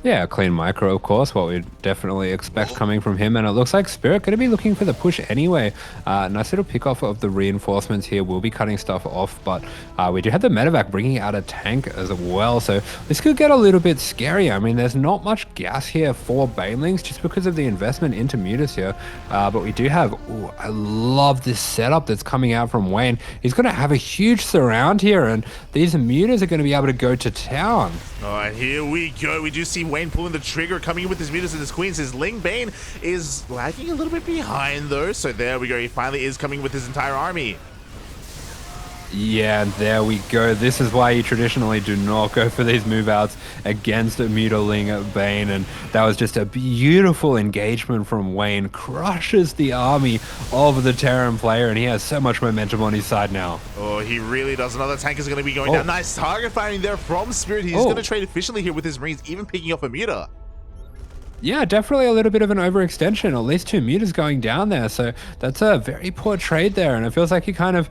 Yeah, clean micro, of course, what we'd definitely expect coming from him. And it looks like Spirit going to be looking for the push anyway. Nice little pick off of the reinforcements here. We'll be cutting stuff off, but we do have the medevac bringing out a tank as well. So this could get a little bit scary. I mean, there's not much gas here for Banelings just because of the investment into mutas here. But we do have, I love this setup that's coming out from Wayne. He's going to have a huge surround here, and these mutas are going to be able to go to town. All right, here we go. We do see Wayne pulling the trigger, coming in with his mutas and his queens. His Ling Bane is lagging a little bit behind, though. So there we go. He finally is coming with his entire army. Yeah, and there we go. This is why you traditionally do not go for these move outs against a Mutaling Bane, and that was just a beautiful engagement from Wayne. Crushes the army of the Terran player, and he has so much momentum on his side now. Oh, he really does. Another tank is going to be going down. Nice target firing there from Spirit. He's going to trade efficiently here with his Marines, even picking up a Muta. Yeah, definitely a little bit of an overextension. At least 2 mutas going down there. So that's a very poor trade there. And it feels like he kind of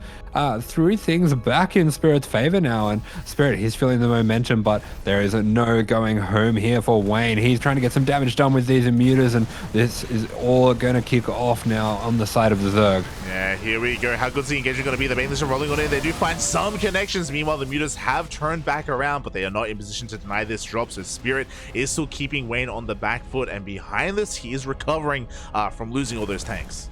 threw things back in Spirit's favor now. And Spirit, he's feeling the momentum, but there is no going home here for Wayne. He's trying to get some damage done with these mutas, and this is all going to kick off now on the side of the Zerg. Yeah, here we go. How good's the engagement going to be? The Banelings are rolling on in. They do find some connections. Meanwhile, the mutas have turned back around, but they are not in position to deny this drop. So Spirit is still keeping Wayne on the back foot. And behind this, he is recovering from losing all those tanks.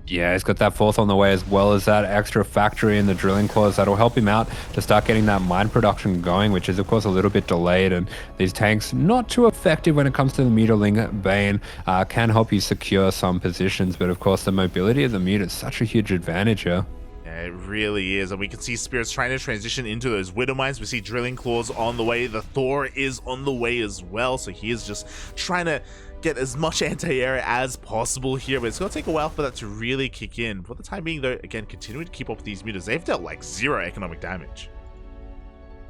Yeah, he's got that fourth on the way, as well as that extra factory and the drilling claws that'll help him out to start getting that mine production going, which is of course a little bit delayed. And these tanks, not too effective when it comes to the Mutaling Bane, can help you secure some positions, but of course the mobility of the Mute is such a huge advantage here. It really is, and we can see Spirits trying to transition into those Widow Mines. We see Drilling Claws on the way. The Thor is on the way as well, so he is just trying to get as much anti-air as possible here, but it's going to take a while for that to really kick in. For the time being, though, again, continuing to keep up with these mutas, they've dealt like 0 economic damage.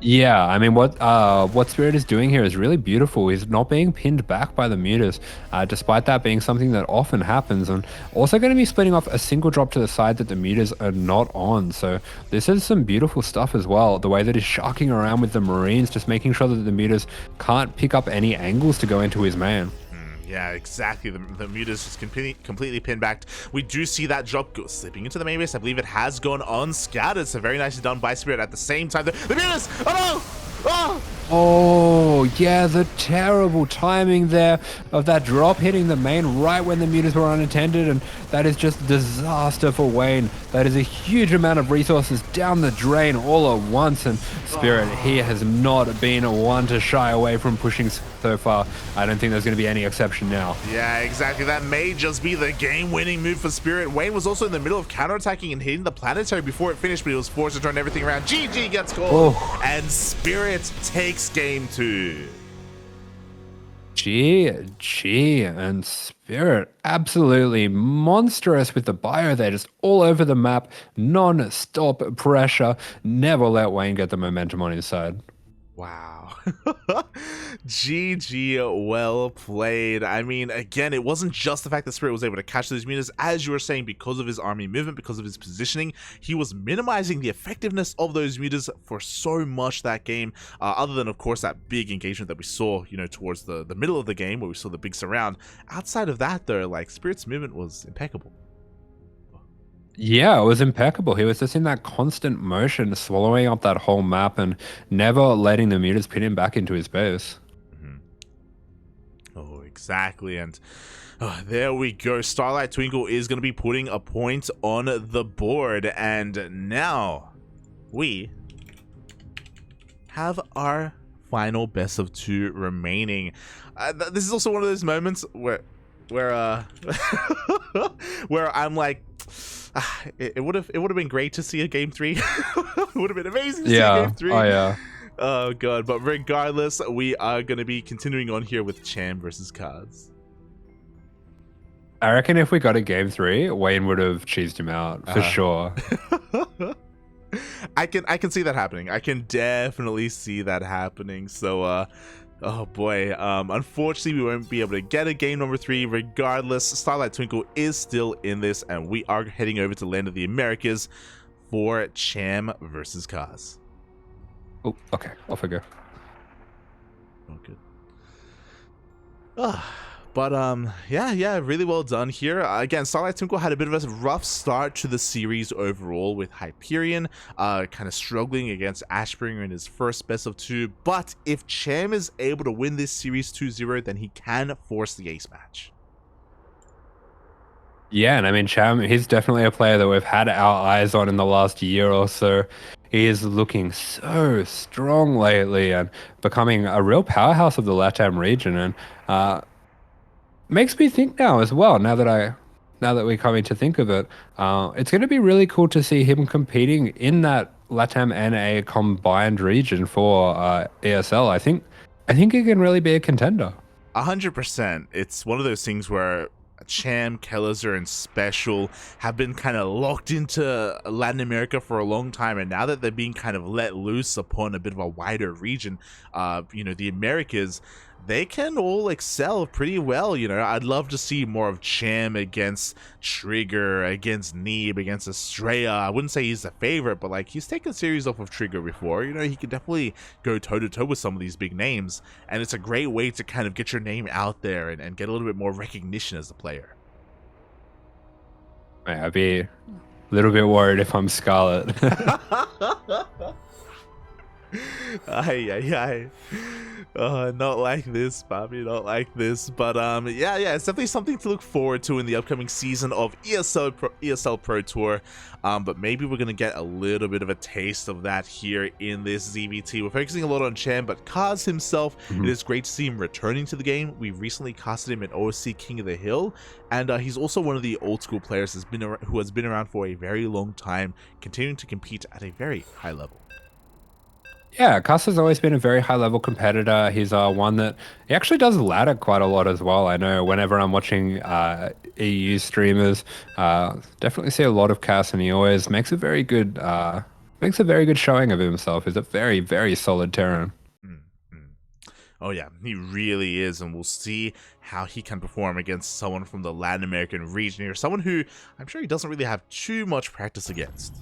Yeah, I mean, what Spirit is doing here is really beautiful. He's not being pinned back by the mutas, despite that being something that often happens, and also going to be splitting off a single drop to the side that the mutas are not on. So this is some beautiful stuff as well. The way that he's sharking around with the Marines, just making sure that the mutas can't pick up any angles to go into his man. Yeah, exactly. The mutas just completely pinned back. We do see that drop slipping into the main base. I believe it has gone unscattered. So very nicely done by Spirit. At the same time, the mutas! Oh no! Oh! Oh, yeah, the terrible timing there of that drop hitting the main right when the mutas were unattended, and that is just disaster for Wayne. That is a huge amount of resources down the drain all at once, and Spirit, he has not been one to shy away from pushing so far. I don't think there's going to be any exception now. Yeah, exactly. That may just be the game-winning move for Spirit. Wayne was also in the middle of counterattacking and hitting the planetary before it finished, but he was forced to turn everything around. GG gets called, and Spirit takes game 2. GG, and Spirit absolutely monstrous with the bio there, just all over the map, non-stop pressure. Never let Wayne get the momentum on his side. Wow. GG, well played. I mean, again, it wasn't just the fact that Spirit was able to catch those mutas. As you were saying, because of his army movement, because of his positioning, he was minimizing the effectiveness of those mutas for so much that game, other than, of course, that big engagement that we saw, you know, towards the middle of the game where we saw the big surround. Outside of that, though, like, Spirit's movement was impeccable. Yeah, it was impeccable. He was just in that constant motion, swallowing up that whole map and never letting the mutas pin him back into his base. Oh, exactly. And there we go. Starlight Twinkle is going to be putting a point on the board. And now we have our final best of 2 remaining. This is also one of those moments where where I'm like, it would have been great to see a game 3. It would have been amazing to see a game 3. Oh yeah. Oh god, but regardless, we are going to be continuing on here with Cham versus Cards. I reckon if we got a game 3, Wayne would have cheesed him out for sure. I can see that happening. I can definitely see that happening. So oh boy, unfortunately we won't be able to get a game number 3. Regardless, Starlight Twinkle is still in this, and we are heading over to Land of the Americas for Cham versus Kaz. Oh, okay, off I go. Oh, good. But yeah, really well done here. Again, Starlight Twinkle had a bit of a rough start to the series overall with Hyperion, kind of struggling against Ashbringer in his first best of 2. But if Cham is able to win this series 2-0, then he can force the ace match. Yeah, and I mean, Cham, he's definitely a player that we've had our eyes on in the last year or so. He is looking so strong lately and becoming a real powerhouse of the LATAM region, and makes me think now as well, now that we're coming to think of it, it's going to be really cool to see him competing in that LATAM NA combined region for ESL. I think he can really be a contender. 100%. It's one of those things where Cham, Kellizer, and Special have been kind of locked into Latin America for a long time, and now that they're being kind of let loose upon a bit of a wider region, you know, the Americas, they can all excel pretty well. You know, I'd love to see more of Cham against Trigger, against Neeb, against Estrella. I wouldn't say he's a favorite, but like, he's taken series off of Trigger before. You know, he could definitely go toe-to-toe with some of these big names, and it's a great way to kind of get your name out there and get a little bit more recognition as a player. I'd be a little bit worried if I'm Scarlet. Ay. Not like this, Bobby, not like this. But yeah, it's definitely something to look forward to in the upcoming season of ESL Pro Tour. But maybe we're gonna get a little bit of a taste of that here in this ZVT. We're focusing a lot on Cham, but Kaz himself, it is great to see him returning to the game. We recently casted him in OSC King of the Hill, and he's also one of the old school players who has been around for a very long time, continuing to compete at a very high level. Yeah, Cuss has always been a very high-level competitor. He's one that he actually does ladder quite a lot as well. I know whenever I'm watching EU streamers, definitely see a lot of Cass, and he always makes a very good showing of himself. He's a very, very solid Terran. Oh yeah, he really is, and we'll see how he can perform against someone from the Latin American region here, someone who I'm sure he doesn't really have too much practice against.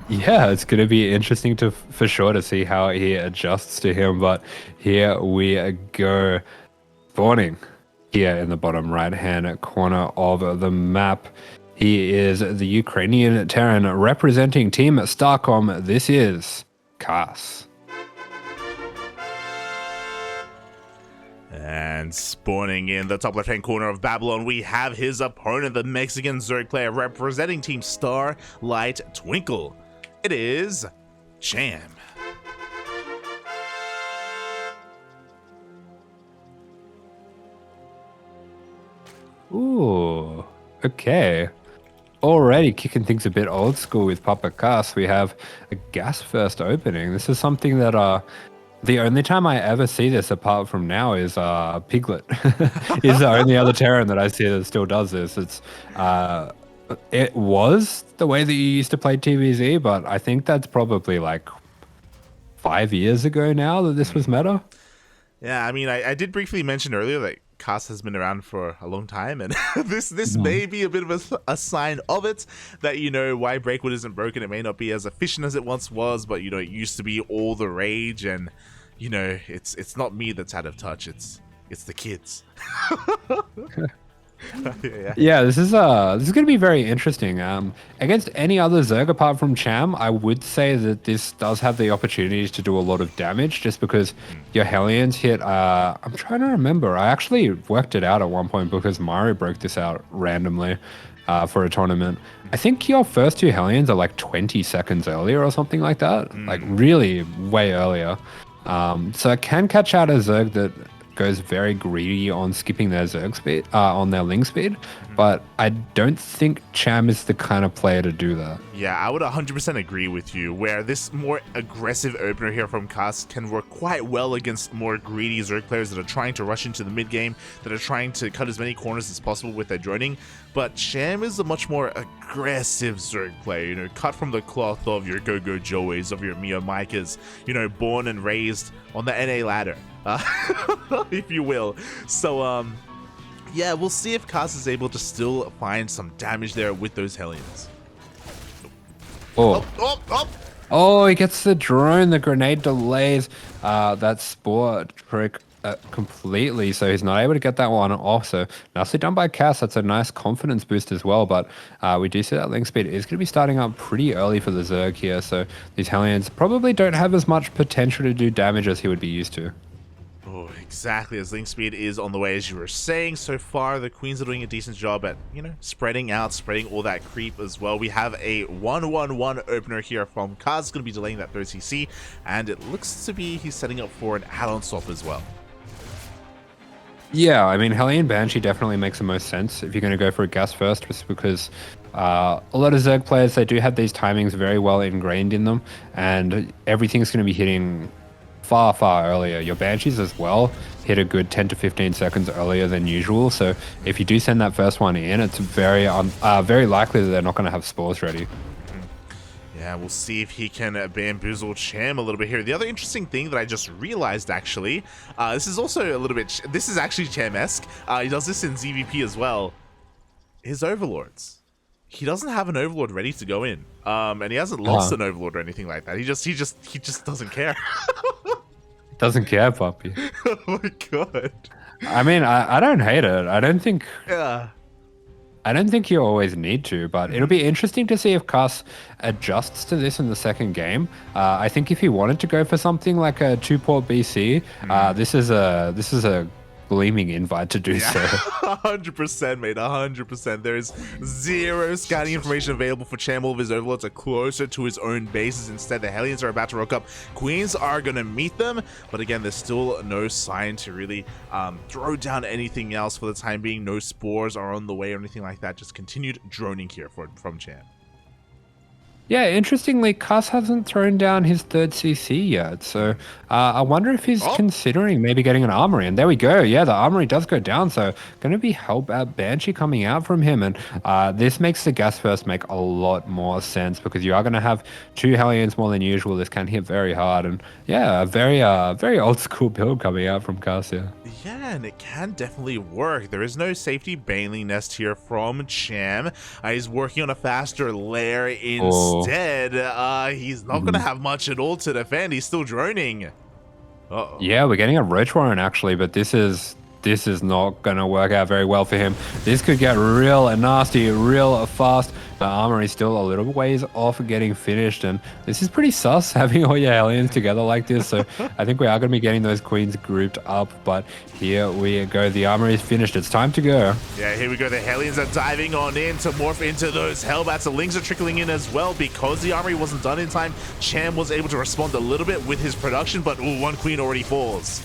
Yeah, it's going to be interesting for sure to see how he adjusts to him. But here we go. Spawning here in the bottom right-hand corner of the map. He is the Ukrainian Terran representing Team Starcom. This is Kaz. And spawning in the top left-hand corner of Babylon, we have his opponent, the Mexican Zerg player representing Team Starlight Twinkle. It is Cham. Ooh, okay. Already kicking things a bit old school with Papa Gas. We have a gas first opening. This is something that the only time I ever see this apart from now is Piglet. Is the only other Terran that I see that still does this. It was the way that you used to play TVZ, but I think that's probably like 5 years ago now that this was meta. Yeah, I mean, I did briefly mention earlier that Cast has been around for a long time, and this may be a bit of a sign of it, that, you know, why Breakwood isn't broken. It may not be as efficient as it once was, but, you know, it used to be all the rage, and, you know, it's not me that's out of touch, it's the kids. Yeah, this is going to be very interesting. Against any other Zerg apart from Cham, I would say that this does have the opportunities to do a lot of damage, just because your Hellions hit. I'm trying to remember. I actually worked it out at one point because Mario broke this out randomly for a tournament. I think your first 2 Hellions are like 20 seconds earlier or something like that. Like really way earlier. So it can catch out a Zerg that goes very greedy on skipping their Zerg speed, on their Ling speed, but I don't think Cham is the kind of player to do that. Yeah, I would 100% agree with you, where this more aggressive opener here from Cast can work quite well against more greedy Zerg players that are trying to rush into the mid game, that are trying to cut as many corners as possible with their droning. But Cham is a much more aggressive Zerg player, you know, cut from the cloth of your Go-Go Joeys, of your Mio Micahs, you know, born and raised on the NA ladder. If you will. So yeah, we'll see if Cast is able to still find some damage there with those Hellions. Oh, he gets the drone. The grenade delays that Spore trick completely, so he's not able to get that one off. So nicely done by Cass. That's a nice confidence boost as well, but we do see that Link speed is going to be starting up pretty early for the Zerg here, so these Hellions probably don't have as much potential to do damage as he would be used to. Oh, exactly, as Link speed is on the way, as you were saying. So far, the Queens are doing a decent job at, you know, spreading out, spreading all that creep as well. We have a 1-1-1 opener here from Kaz, going to be delaying that 3CC, and it looks to be he's setting up for an add-on swap as well. Yeah, I mean, Hellion Banshee definitely makes the most sense if you're going to go for a gas first, just because a lot of Zerg players, they do have these timings very well ingrained in them, and everything's going to be hitting far earlier. Your Banshees as well hit a good 10 to 15 seconds earlier than usual, so if you do send that first one in, it's very likely that they're not going to have spores ready. Yeah, we'll see if he can bamboozle Cham a little bit here. The other interesting thing that I just realized, actually, this is also a little bit, this is actually Cham-esque. He does this in ZVP as well. His Overlords. He doesn't have an Overlord ready to go in, and he hasn't lost an Overlord or anything like that. He just doesn't care. Doesn't care, puppy. Oh my god. I mean, I don't hate it. I don't think you always need to, but it'll be interesting to see if Cuss adjusts to this in the second game. I think if he wanted to go for something like a 2-port BC, this is a gleaming invite to do so. 100%, mate, 100%. There is zero scouting information available for Cham. All of his Overlords are closer to his own bases. Instead, the Hellions are about to rock up. Queens are going to meet them, but again, there's still no sign to really throw down anything else for the time being. No spores are on the way or anything like that. Just continued droning here from Cham. Yeah, interestingly, Cuss hasn't thrown down his 3rd CC yet, so I wonder if he's considering maybe getting an Armory, and there we go. Yeah, the Armory does go down, so going to be Hellbat Banshee coming out from him, and this makes the gas first make a lot more sense, because you are going to have 2 Hellions more than usual. This can hit very hard, and yeah, a very old school build coming out from Cuss here. Yeah, and it can definitely work. There is no safety Baneling Nest here from Cham. He's working on a faster lair instead. He's not going to have much at all to defend. He's still droning. Yeah, we're getting a Roach Warren actually, but this is this is not going to work out very well for him. This could get real nasty, real fast. The armory is still a little ways off getting finished, and this is pretty sus having all your aliens together like this. So I think we are going to be getting those queens grouped up, but here we go. The armory is finished. It's time to go. Yeah, here we go. The Hellions are diving on in to morph into those Hellbats. The Lings are trickling in as well because the armory wasn't done in time. Cham was able to respond a little bit with his production, but ooh, one queen already falls.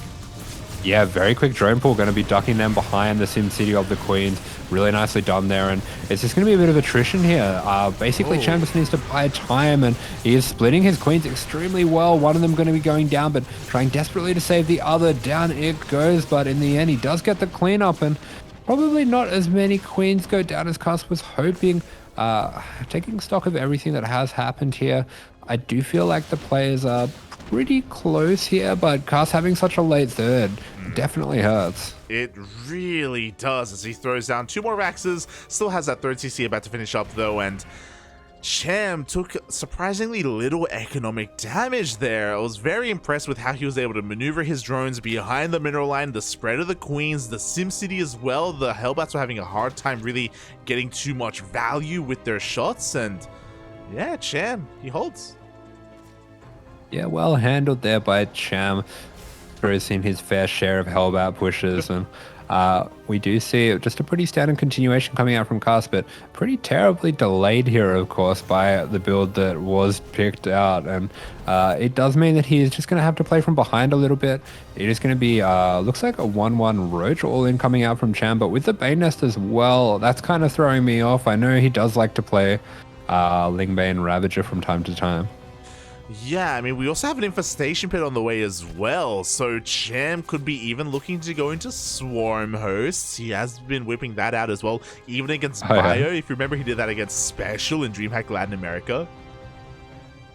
Yeah, very quick drone pool, going to be ducking them behind the Sim City of the Queens. Really nicely done there, and it's just going to be a bit of attrition here. Basically, Cham just needs to buy time, and he is splitting his queens extremely well. One of them going to be going down, but trying desperately to save the other. Down it goes, but in the end, he does get the cleanup, and probably not as many queens go down as Cast was hoping. Taking stock of everything that has happened here, I do feel like the players are pretty close here, but Cast having such a late third definitely hurts. It really does, as he throws down 2 more Raxes. Still has that 3rd CC about to finish up though, and Cham took surprisingly little economic damage there. I was very impressed with how he was able to maneuver his drones behind the mineral line, the spread of the queens, the Sim City as well. The Hellbats were having a hard time really getting too much value with their shots, and yeah, Cham, he holds. Yeah, well handled there by Cham. Has seen his fair share of Hellbat pushes, and we do see just a pretty standard continuation coming out from Cast, but pretty terribly delayed here, of course, by the build that was picked out. And it does mean that he is just going to have to play from behind a little bit. It is going to be, looks like a 1-1 Roach all-in coming out from Cham, but with the Bane Nest as well, that's kind of throwing me off. I know he does like to play Lingbane Ravager from time to time. Yeah, I mean, we also have an Infestation Pit on the way as well, so Cham could be even looking to go into Swarm Hosts. He has been whipping that out as well, even against Bio. If you remember, he did that against Special in DreamHack Latin America.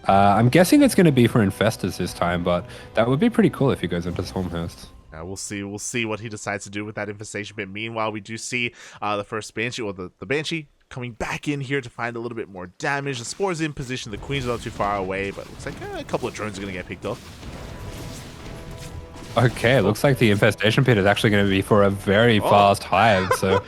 I'm guessing it's going to be for Infestors this time, but that would be pretty cool if he goes into Swarm Hosts. We'll see what he decides to do with that Infestation Pit. Meanwhile, we do see the first Banshee, or the Banshee, coming back in here to find a little bit more damage. The Spore's in position, the Queen's not too far away, but it looks like a couple of drones are going to get picked off. Okay, it looks like the Infestation Pit is actually going to be for a very fast hive, so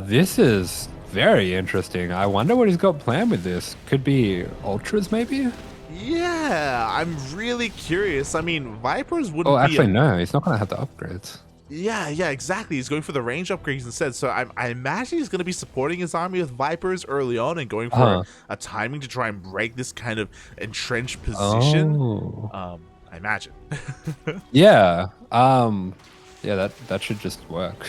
this is very interesting. I wonder what he's got planned with this. Could be Ultras, maybe? Yeah, I'm really curious. I mean, Vipers wouldn't be... Oh, actually, no, he's not going to have the upgrades. Yeah, exactly. He's going for the range upgrades instead. So I imagine he's going to be supporting his army with Vipers early on and going for a timing to try and break this kind of entrenched position. I imagine. Yeah. Yeah, that should just work.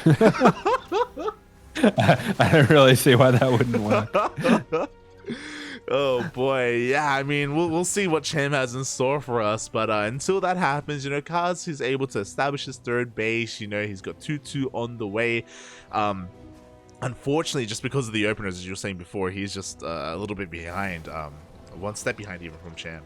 I don't really see why that wouldn't work. Oh boy, yeah, I mean, we'll see what Cham has in store for us, but until that happens, Kaz is able to establish his 3rd base. He's got 2-2 on the way. Unfortunately, just because of the openers, as you were saying before, he's just a little bit behind, 1 step behind even from Cham.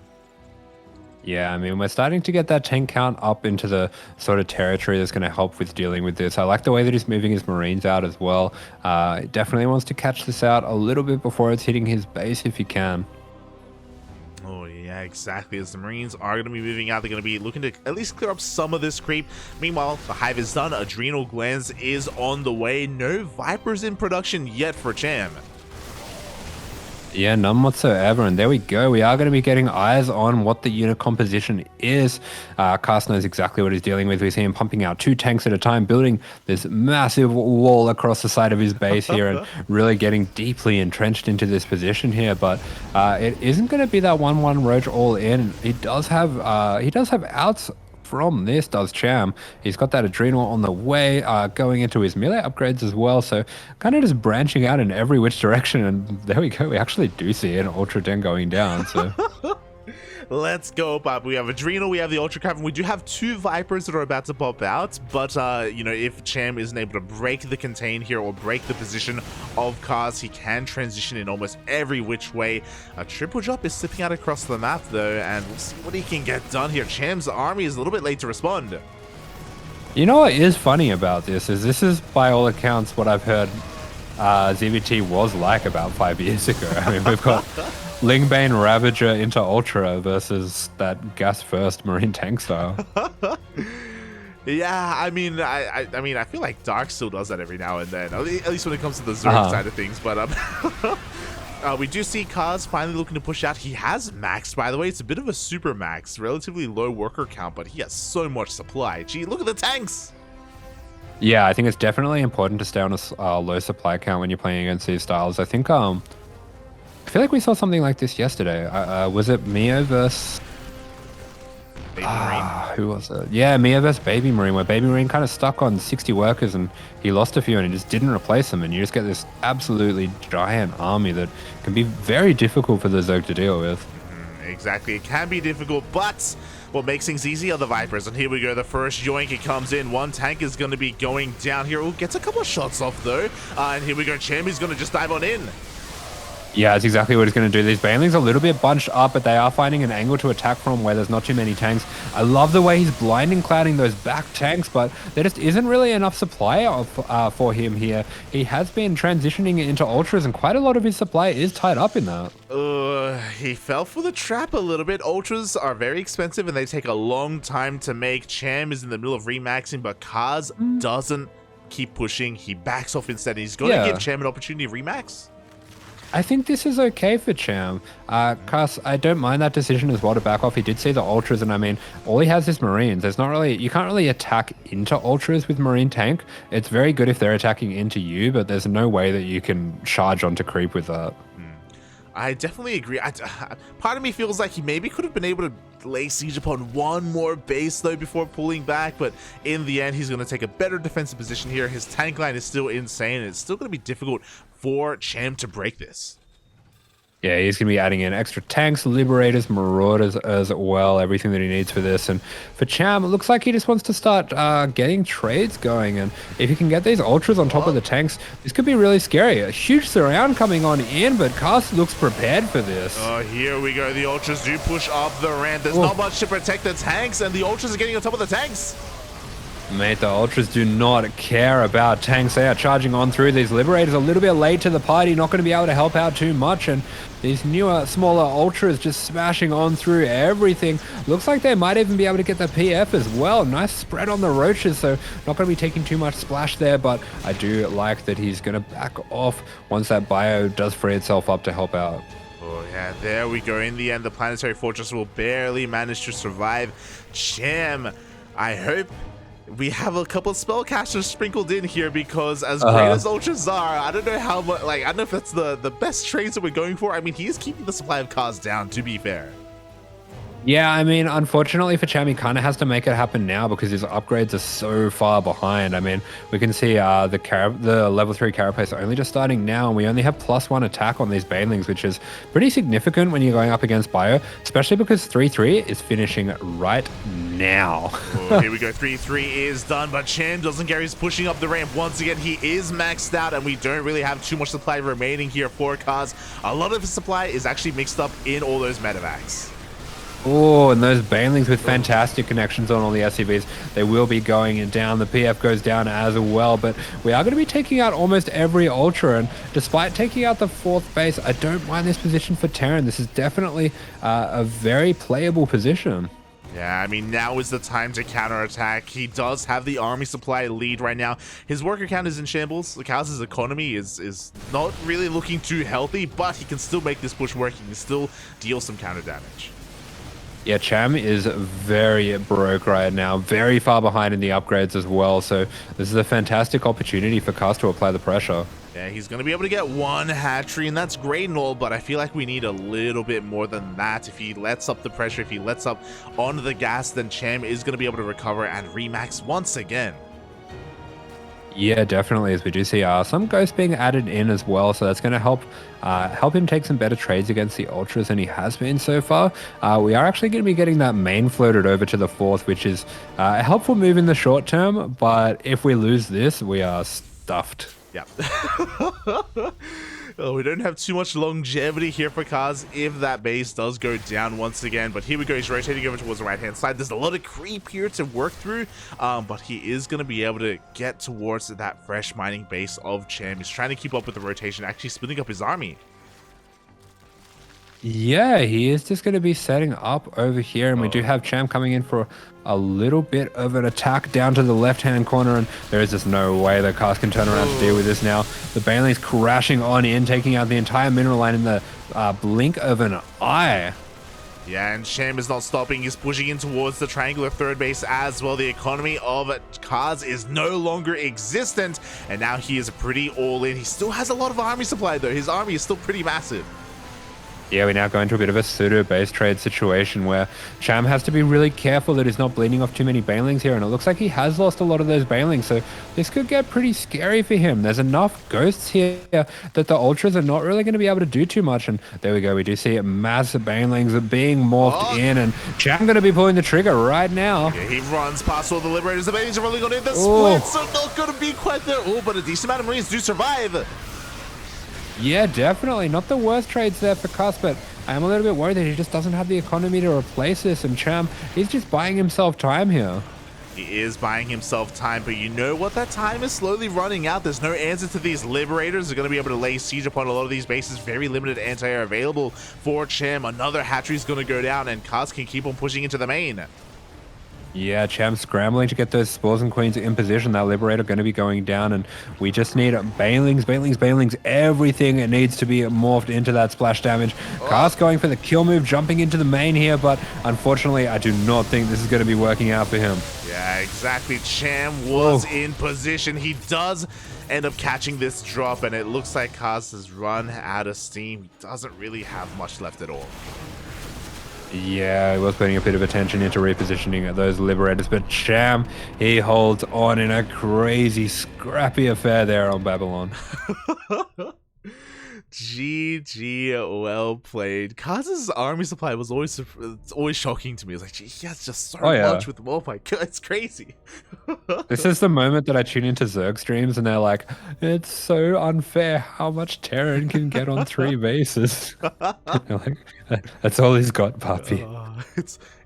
Yeah, I mean, we're starting to get that tank count up into the sort of territory that's going to help with dealing with this. I like the way that he's moving his Marines out as well. He definitely wants to catch this out a little bit before it's hitting his base if he can. Oh, yeah, exactly. As the Marines are going to be moving out, they're going to be looking to at least clear up some of this creep. Meanwhile, the hive is done. Adrenal Glands is on the way. No Vipers in production yet for Cham. Yeah, none whatsoever. And there we go. We are going to be getting eyes on what the unit composition is. Cast knows exactly what he's dealing with. We see him pumping out 2 tanks at a time, building this massive wall across the side of his base here and really getting deeply entrenched into this position here. But it isn't going to be that 1-1 Roach all in. He does have outs from this, does Cham. He's got that Adrenal on the way, going into his melee upgrades as well, so kind of just branching out in every which direction, and there we go. We actually do see an Ultra Den going down, so... Let's go, Bob. We have Adrenal, we have the Ultra Cavern. We do have 2 Vipers that are about to pop out, but, if Cham isn't able to break the contain here or break the position of Cars, he can transition in almost every which way. A triple drop is slipping out across the map, though, and we'll see what he can get done here. Cham's army is a little bit late to respond. You know what is funny about this is by all accounts, what I've heard ZVT was like about 5 years ago. I mean, we've got Lingbane Ravager into Ultra versus that gas first Marine tank style. Yeah, I mean, I feel like Dark still does that every now and then, at least when it comes to the Zerg side of things. But we do see Kaz finally looking to push out. He has maxed, by the way. It's a bit of a super max, relatively low worker count, but he has so much supply. Gee, look at the tanks. Yeah, I think it's definitely important to stay on a low supply count when you're playing against these styles. I think I feel like we saw something like this yesterday. Was it Mio versus Baby Marine? Who was it? Yeah, Mio versus Baby Marine, where Baby Marine kind of stuck on 60 workers and he lost a few and he just didn't replace them, and you just get this absolutely giant army that can be very difficult for the Zerg to deal with. Exactly, it can be difficult, but what makes things easy are the Vipers. And here we go, the first yoink, it comes in. One tank is going to be going down here. Oh, gets a couple of shots off though. And here we go, Cham is going to just dive on in. Yeah, that's exactly what he's going to do. These Banelings are a little bit bunched up, but they are finding an angle to attack from where there's not too many tanks. I love the way he's blinding clouding those back tanks, but there just isn't really enough supply for him here. He has been transitioning into Ultras, and quite a lot of his supply is tied up in that. He fell for the trap a little bit. Ultras are very expensive, and they take a long time to make. Cham is in the middle of remaxing, but Kaz doesn't keep pushing. He backs off instead, and he's going to give Cham an opportunity to remax. I think this is okay for Cham. Cause I don't mind that decision as well to back off. He did see the Ultras, and I mean, all he has is Marines. There's not really, you can't really attack into Ultras with Marine tank. It's very good if they're attacking into you, but there's no way that you can charge onto creep with that. I definitely agree. Part of me feels like he maybe could have been able to lay siege upon one more base though before pulling back, but in the end he's going to take a better defensive position here. His tank line is still insane, and it's still going to be difficult for Cham to break this. Yeah, he's going to be adding in extra tanks, liberators, marauders as well, everything that he needs for this. And for Cham, it looks like he just wants to start getting trades going. And if he can get these Ultras on top of the tanks, this could be really scary. A huge surround coming on in, but Cast looks prepared for this. Oh, here we go. The Ultras do push up the ramp. There's not much to protect the tanks, and the Ultras are getting on top of the tanks. Mate, the Ultras do not care about tanks. They are charging on through. These Liberators a little bit late to the party, not going to be able to help out too much. And these newer, smaller Ultras just smashing on through everything. Looks like they might even be able to get the PF as well. Nice spread on the Roaches, so not going to be taking too much splash there. But I do like that he's going to back off once that bio does free itself up to help out. Oh, yeah, there we go. In the end, the Planetary Fortress will barely manage to survive. Cham, I hope we have a couple of spellcasters sprinkled in here, because as great as Ultras are, I don't know how much, like, I don't know if that's the best trades that we're going for. I mean, he is keeping the supply of cars down, to be fair. Yeah, I mean, unfortunately for Cham, he kind of has to make it happen now because his upgrades are so far behind. I mean, we can see the level 3 carapace are only just starting now, and we only have +1 attack on these Banelings, which is pretty significant when you're going up against Bio, especially because 3-3 is finishing right now. Oh, here we go. 3-3 is done, but Cham doesn't care. He's pushing up the ramp once again. He is maxed out, and we don't really have too much supply remaining here for Kaz. A lot of his supply is actually mixed up in all those medevacs. Oh, and those Banelings with fantastic connections on all the SCVs, they will be going down. The PF goes down as well, but we are going to be taking out almost every Ultra, and despite taking out the 4th base, I don't mind this position for Terran. This is definitely a very playable position. Yeah, I mean, now is the time to counterattack. He does have the army supply lead right now. His worker count is in shambles. The Kaz's economy is not really looking too healthy, but he can still make this push work. He can still deal some counter damage. Yeah, Cham is very broke right now, very far behind in the upgrades as well. So this is a fantastic opportunity for Cast to apply the pressure. Yeah, he's going to be able to get 1 hatchery, and that's great and all, but I feel like we need a little bit more than that. If he lets up the pressure, if he lets up on the gas, then Cham is going to be able to recover and remax once again. Yeah, definitely, as we do see some ghosts being added in as well, so that's going to help him take some better trades against the Ultras than he has been so far. We are actually going to be getting that main floated over to the 4th, which is a helpful move in the short term, but if we lose this, we are stuffed. Yeah. Oh, we don't have too much longevity here for Kaz if that base does go down once again. But here we go. He's rotating over towards the right-hand side. There's a lot of creep here to work through, but he is going to be able to get towards that fresh mining base of Cham. He's trying to keep up with the rotation, actually splitting up his army. Yeah, he is just going to be setting up over here, and we do have Cham coming in for a little bit of an attack down to the left-hand corner, and there is just no way that Cast can turn around to deal with this now. The Baneling's crashing on in, taking out the entire mineral line in the blink of an eye. Yeah, and Cham is not stopping. He's pushing in towards the triangular third base as well. The economy of Kaz is no longer existent, and now he is pretty all in. He still has a lot of army supply, though. His army is still pretty massive. Yeah, we now go into a bit of a pseudo-base trade situation where Cham has to be really careful that he's not bleeding off too many Banelings here, and it looks like he has lost a lot of those Banelings, so this could get pretty scary for him. There's enough Ghosts here that the Ultras are not really going to be able to do too much, and there we go. We do see massive Banelings being morphed in, and Cham going to be pulling the trigger right now. Yeah, he runs past all the Liberators. The Banelings are rolling on in. The splits are not going to be quite there. Oh, but a decent amount of Marines do survive. Yeah, definitely. Not the worst trades there for Cuss, but I am a little bit worried that he just doesn't have the economy to replace this, and Cham, he's just buying himself time here. He is buying himself time, but you know what? That time is slowly running out. There's no answer to these Liberators. They're going to be able to lay siege upon a lot of these bases. Very limited anti-air available for Cham. Another hatchery is going to go down, and Cuss can keep on pushing into the main. Yeah, Cham's scrambling to get those Spores and Queens in position. That Liberator going to be going down, and we just need Banelings. Everything needs to be morphed into that splash damage. Cast going for the kill move, jumping into the main here, but unfortunately, I do not think this is going to be working out for him. Yeah, exactly. Cham was in position. He does end up catching this drop, and it looks like Cast has run out of steam. He doesn't really have much left at all. Yeah, he was putting a bit of attention into repositioning those Liberators, but Cham, he holds on in a crazy, scrappy affair there on Babylon. GG, well played. Kaz's army supply was always shocking to me. It's like, gee, he has just so much with them. Oh my god, it's crazy. This is the moment that I tune into Zerg streams and they're like, it's so unfair how much Terran can get on 3 bases. Like, that's all he's got, puppy.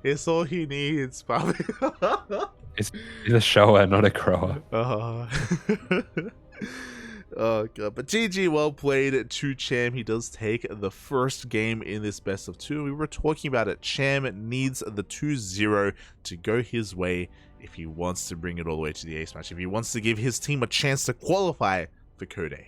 It's all he needs, puppy. He's a shower, not a grower. Oh god, but GG, well played to Cham. He does take the first game in this best of 2. We were talking about it. Cham needs the 2-0 to go his way if he wants to bring it all the way to the ace match, if he wants to give his team a chance to qualify for Code A.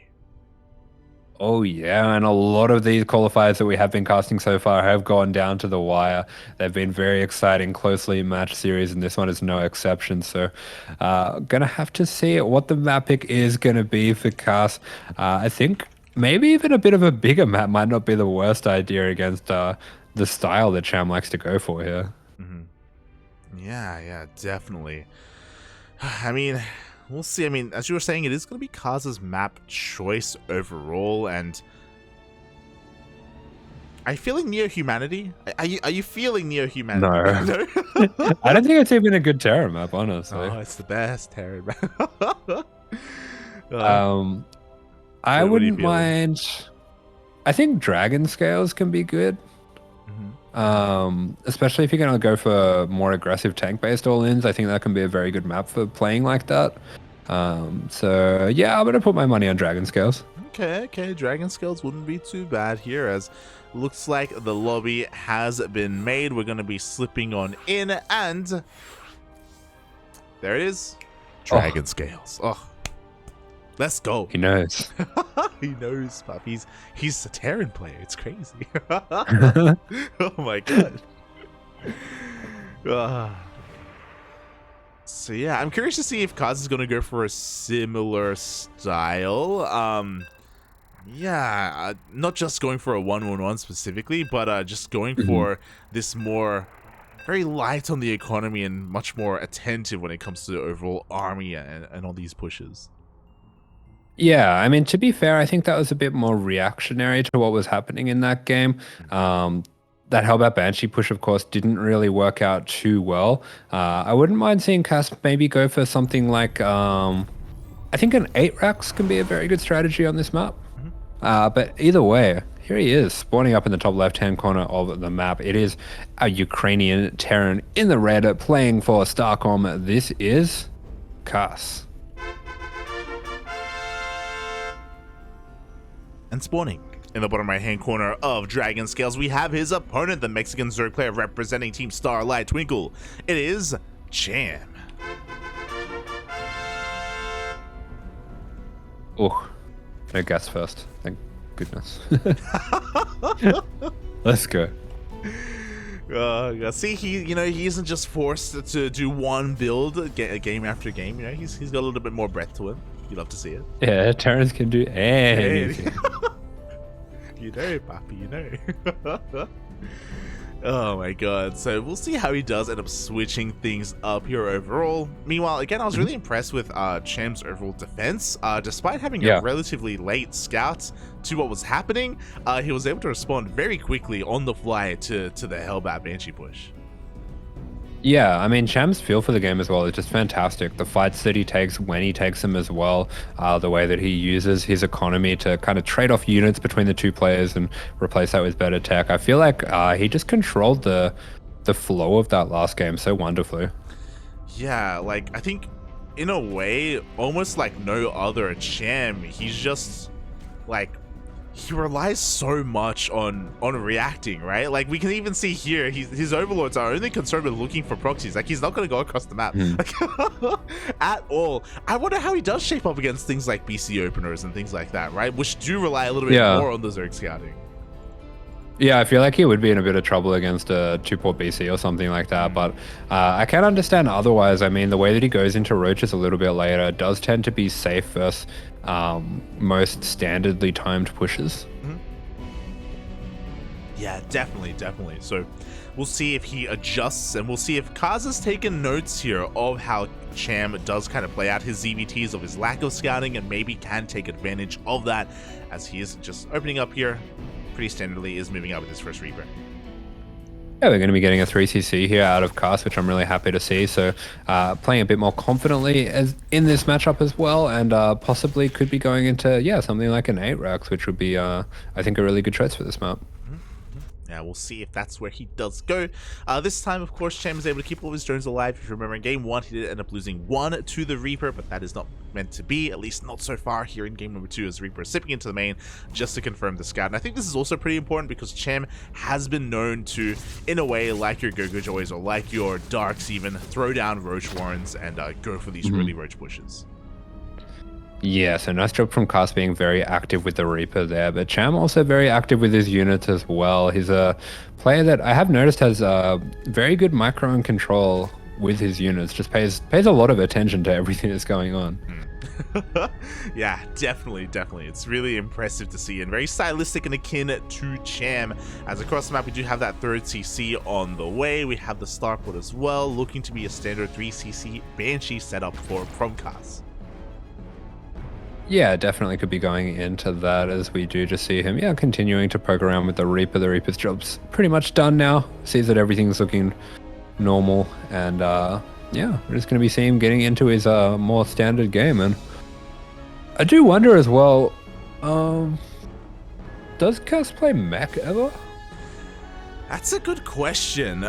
Oh yeah, and a lot of these qualifiers that we have been casting so far have gone down to the wire. They've been very exciting, closely matched series, and this one is no exception. So, gonna have to see what the map pick is gonna be for cast. I think maybe even a bit of a bigger map might not be the worst idea against the style that Cham likes to go for here. Yeah, definitely. I mean, we'll see. I mean, as you were saying, it is going to be Kaz's map choice overall, and are you feeling Neo-Humanity? Are you feeling Neo-Humanity? No. I don't think it's even a good Terra map, honestly. Oh, it's the best Terra map. I wouldn't mind. I think Dragon Scales can be good. Especially if you're going to go for more aggressive tank-based all-ins. I think that can be a very good map for playing like that. So yeah, I'm going to put my money on Dragon Scales. Okay, Dragon Scales wouldn't be too bad here, as looks like the lobby has been made. We're going to be slipping on in, and there it is. Dragon Scales. Oh, let's go. He knows. He knows, pup. He's a Terran player. It's crazy. Oh my god. So yeah, I'm curious to see if Kaz is gonna go for a similar style. Yeah, not just going for a 1-1-1 specifically, but just going for this more very light on the economy and much more attentive when it comes to the overall army and all these pushes. Yeah, I mean, to be fair, I think that was a bit more reactionary to what was happening in that game. That Hellbat Banshee push, of course, didn't really work out too well. I wouldn't mind seeing Cass maybe go for something like, I think an 8 racks can be a very good strategy on this map. But either way, here he is, spawning up in the top left-hand corner of the map. It is a Ukrainian Terran in the red playing for Starcom. This is Cass. And spawning In the bottom right-hand corner of Dragon Scales, we have his opponent, the Mexican Zerg player representing Team Starlight Twinkle. It is Cham. Oh, no gas first. Thank goodness. Let's go. See, he isn't just forced to do one build game after game. He's got a little bit more breadth to him. You love to see it. Yeah, Terrence can do anything. You know, Papi, you know. Oh my god. So we'll see how he does end up switching things up here overall. Meanwhile, again, I was really impressed with Cham's overall defense. Despite having a relatively late scout to what was happening, he was able to respond very quickly on the fly to the Hellbat Banshee push. Yeah, I mean, Cham's feel for the game as well is just fantastic. The fights that he takes when he takes them as well, the way that he uses his economy to kind of trade off units between the two players and replace that with better tech. I feel like he just controlled the flow of that last game so wonderfully. Yeah, like, I think in a way, almost like no other Cham, he's just like, he relies so much on reacting, right? Like, we can even see here, his overlords are only concerned with looking for proxies. Like, he's not going to go across the map at all. I wonder how he does shape up against things like BC openers and things like that, right? Which do rely a little bit more on the Zerg scouting. Yeah, I feel like he would be in a bit of trouble against a 2-port BC or something like that, but I can understand otherwise. I mean, the way that he goes into roaches a little bit later does tend to be safe versus most standardly timed pushes. Yeah, definitely. So we'll see if he adjusts, and we'll see if Kaz has taken notes here of how Cham does kind of play out his ZVTs, of his lack of scouting, and maybe can take advantage of that, as he is just opening up here pretty standardly, is moving up with his first Reaper. Yeah, we're going to be getting a 3cc here out of Cast, which I'm really happy to see. So playing a bit more confidently as in this matchup as well, and possibly could be going into, something like an 8-Rax, which would be, I think, a really good choice for this map. Yeah, we'll see if that's where he does go. This time, of course, Cham is able to keep all of his drones alive. If you remember, in game 1, he did end up losing 1 to the Reaper, but that is not meant to be, at least not so far here in game number 2, as Reaper is sipping into the main just to confirm the scout. And I think this is also pretty important because Cham has been known to, in a way, like your Go-Go Joys or like your Darks even, throw down Roach Warrens and go for these really Roach pushes. Yeah, so nice job from Cast being very active with the Reaper there, but Cham also very active with his units as well. He's a player that I have noticed has very good micro and control with his units, just pays a lot of attention to everything that's going on. Yeah, definitely. It's really impressive to see, and very stylistic and akin to Cham. As across the map, we do have that 3rd CC on the way. We have the Starport as well, looking to be a standard 3cc Banshee setup from Cast. Yeah, definitely could be going into that, as we do just see him, continuing to poke around with the Reaper. The Reaper's job's pretty much done now. Sees that everything's looking normal, and we're just going to be seeing him getting into his more standard game. And I do wonder as well, does Cass play mech ever? That's a good question.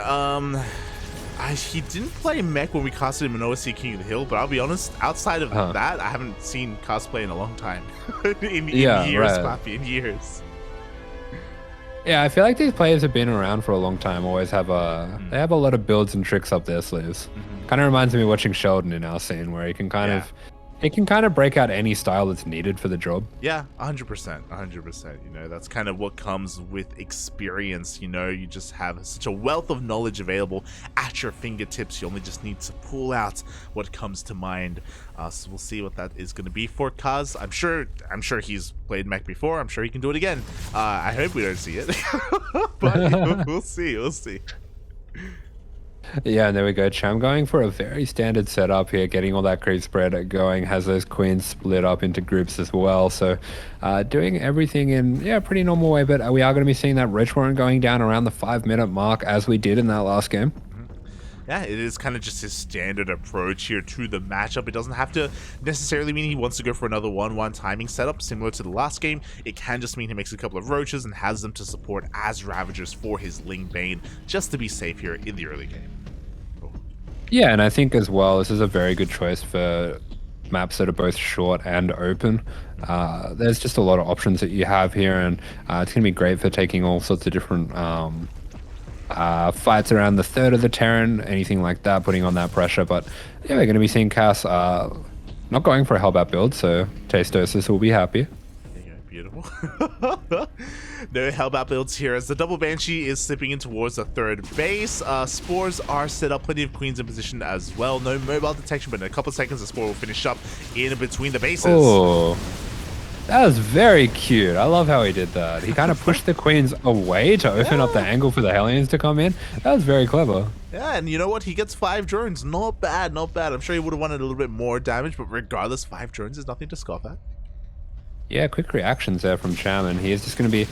He didn't play mech when we casted him in OSC King of the Hill, but I'll be honest, outside of that, I haven't seen cosplay in a long time. in years, Papi, in years. Yeah, I feel like these players have been around for a long time, always have they have a lot of builds and tricks up their sleeves. Kind of reminds me of watching Sheldon in our scene, where he can kind of break out any style that's needed for the job. Yeah, 100%. That's kind of what comes with experience. You just have such a wealth of knowledge available at your fingertips. You only just need to pull out what comes to mind. So we'll see what that is going to be for Kaz. I'm sure he's played mech before. I'm sure he can do it again. I hope we don't see it, but we'll see. Yeah, and there we go. Cham going for a very standard setup here, getting all that creep spread going, has those queens split up into groups as well. So doing everything in a pretty normal way, but we are going to be seeing that Roach Warren going down around the 5-minute mark, as we did in that last game. Yeah, it is kind of just his standard approach here to the matchup. It doesn't have to necessarily mean he wants to go for another 1-1 timing setup similar to the last game. It can just mean he makes a couple of roaches and has them to support as Ravagers for his Ling Bane, just to be safe here in the early game. Yeah, and I think as well, this is a very good choice for maps that are both short and open. There's just a lot of options that you have here, and it's going to be great for taking all sorts of different fights around the third of the Terran, anything like that, putting on that pressure. But yeah, we're going to be seeing Cass not going for a Hellbat build, so Tastosis will be happy. Beautiful. No Hellbat builds here as the double Banshee is slipping in towards the third base. Spores are set up, plenty of queens in position as well. No mobile detection, but in a couple of seconds the Spore will finish up in between the bases. Oh, that was very cute. I love how he did that. He kind of pushed the queens away to open up the angle for the Hellions to come in. That was very clever. Yeah, and you know what? He gets 5 drones. Not bad, not bad. I'm sure he would have wanted a little bit more damage, but regardless, 5 drones is nothing to scoff at. Yeah, quick reactions there from Cham, and he is just going to be,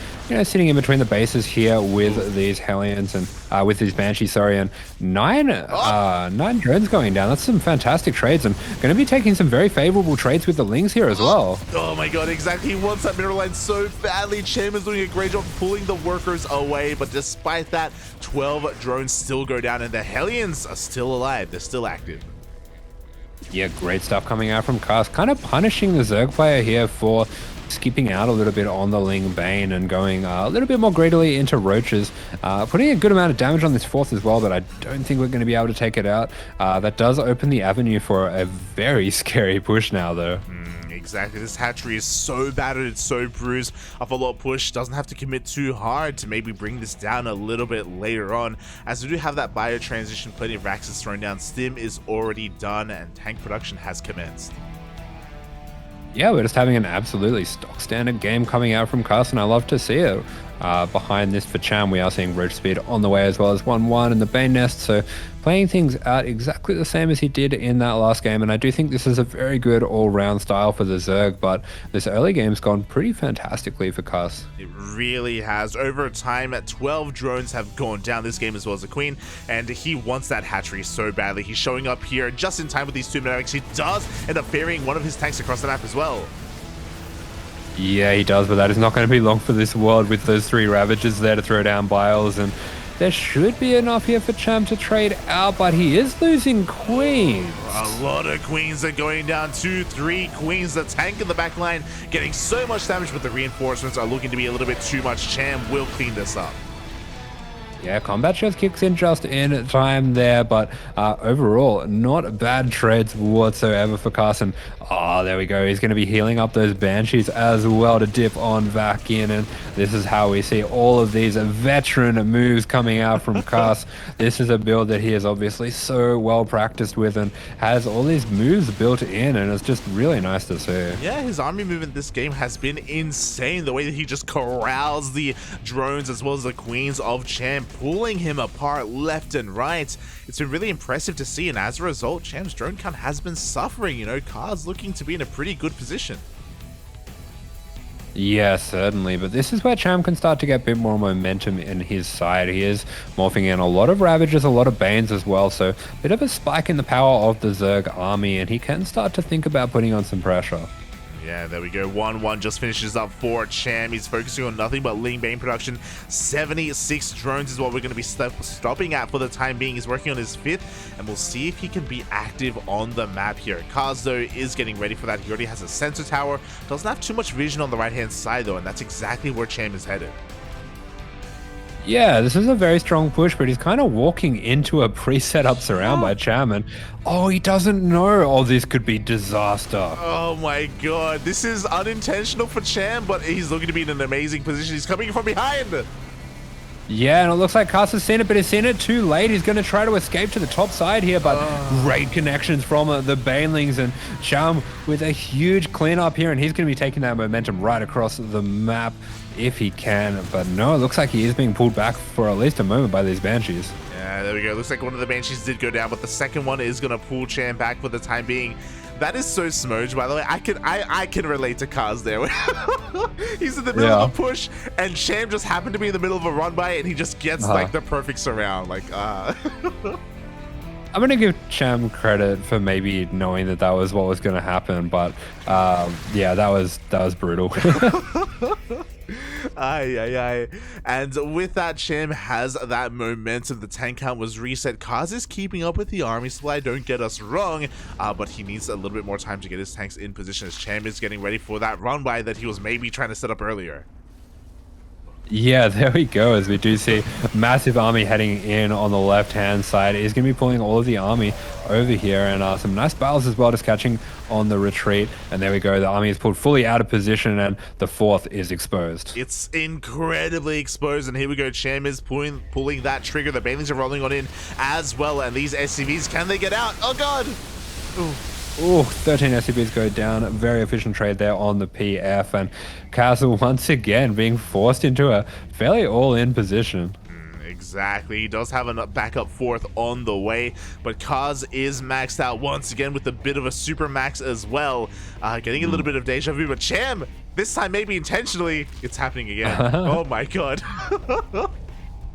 sitting in between the bases here with these Hellions and with these Banshees, sorry, and 9 drones going down. That's some fantastic trades, and going to be taking some very favorable trades with the Lings here as well. Oh my god, exactly. He wants that mineral line so badly. Cham is doing a great job pulling the workers away, but despite that, 12 drones still go down, and the Hellions are still alive. They're still active. Yeah, great stuff coming out from Cass. Kind of punishing the Zerg player here for skipping out a little bit on the Ling Bane and going a little bit more greedily into Roaches. Putting a good amount of damage on this fourth as well, but I don't think we're going to be able to take it out. That does open the avenue for a very scary push now, though. Exactly. This hatchery is so battered, it's so bruised. A follow-up push doesn't have to commit too hard to maybe bring this down a little bit later on, as we do have that bio transition, plenty of Raxes thrown down. Stim is already done and tank production has commenced. Yeah, we're just having an absolutely stock standard game coming out from Cass, and I love to see it. Behind this for Cham, we are seeing Roach Speed on the way, as well as 1-1 in the Bane Nest, so playing things out exactly the same as he did in that last game, and I do think this is a very good all-round style for the Zerg, but this early game's gone pretty fantastically for Cass. It really has. Over time, 12 drones have gone down this game as well as the Queen, and he wants that hatchery so badly. He's showing up here just in time with these 2 medics. He does end up ferrying one of his tanks across the map as well. Yeah, he does, but that is not going to be long for this world with those 3 Ravagers there to throw down Biles, and there should be enough here for Cham to trade out, but he is losing queens. A lot of queens are going down. 2, 3 queens. The tank in the back line getting so much damage, but the reinforcements are looking to be a little bit too much. Cham will clean this up. Yeah, combat just kicks in just in time there, but overall, not bad trades whatsoever for Carson. Oh, there we go. He's going to be healing up those Banshees as well to dip on back in, and this is how we see all of these veteran moves coming out from Cass. This is a build that he is obviously so well practiced with and has all these moves built in, and it's just really nice to see. Yeah, his army movement this game has been insane. The way that he just corrals the drones as well as the queens of Cham, pulling him apart left and right. It's been really impressive to see, and as a result, Cham's drone count has been suffering. Car's looking to be in a pretty good position. Yeah, certainly, but this is where Cham can start to get a bit more momentum in his side. He is morphing in a lot of Ravagers, a lot of Banes as well, so a bit of a spike in the power of the Zerg army, and he can start to think about putting on some pressure. Yeah, there we go. 1-1 just finishes up for Cham. He's focusing on nothing but Ling Bane production. 76 drones is what we're going to be stopping at for the time being. He's working on his 5th, and we'll see if he can be active on the map here. Kaz, though, is getting ready for that. He already has a sensor tower. Doesn't have too much vision on the right-hand side, though, and that's exactly where Cham is headed. Yeah, this is a very strong push, but he's kind of walking into a pre-set up surround by Cham, and he doesn't know, this could be disaster. Oh my god, this is unintentional for Cham, but he's looking to be in an amazing position. He's coming from behind. Yeah, and it looks like Cass has seen it, but he's seen it too late. He's going to try to escape to the top side here, but great connections from the Banelings, and Cham with a huge cleanup here, and he's going to be taking that momentum right across the map if he can. But no, it looks like he is being pulled back for at least a moment by these Banshees. Yeah, there we go. Looks like one of the Banshees did go down, but the second one is going to pull Cham back for the time being. That is so smudged, by the way. I can relate to Kaz there. He's in the middle of a push, and Cham just happened to be in the middle of a run by, and he just gets like the perfect surround. I'm going to give Cham credit for maybe knowing that was what was going to happen, but yeah, that was brutal. Aye, aye, aye. And with that, Cham has that momentum. The tank count was reset. Kaz is keeping up with the army supply, don't get us wrong, but he needs a little bit more time to get his tanks in position as Cham is getting ready for that run by that he was maybe trying to set up earlier. Yeah, there we go. As we do see massive army heading in on the left-hand side. He's going to be pulling all of the army over here, and some nice battles as well, just catching on the retreat. And there we go. The army is pulled fully out of position, and the fourth is exposed. It's incredibly exposed, and here we go. Cham is pulling that trigger. The Banelings are rolling on in as well, and these SCVs, can they get out? Oh god! Ooh. Oh, 13 SCVs go down. Very efficient trade there on the PF, and Castle once again being forced into a fairly all-in position. Exactly. He does have a backup fourth on the way, but Kaz is maxed out once again with a bit of a super max as well. Getting a little bit of deja vu, but Cham, this time maybe intentionally, it's happening again. Oh my god.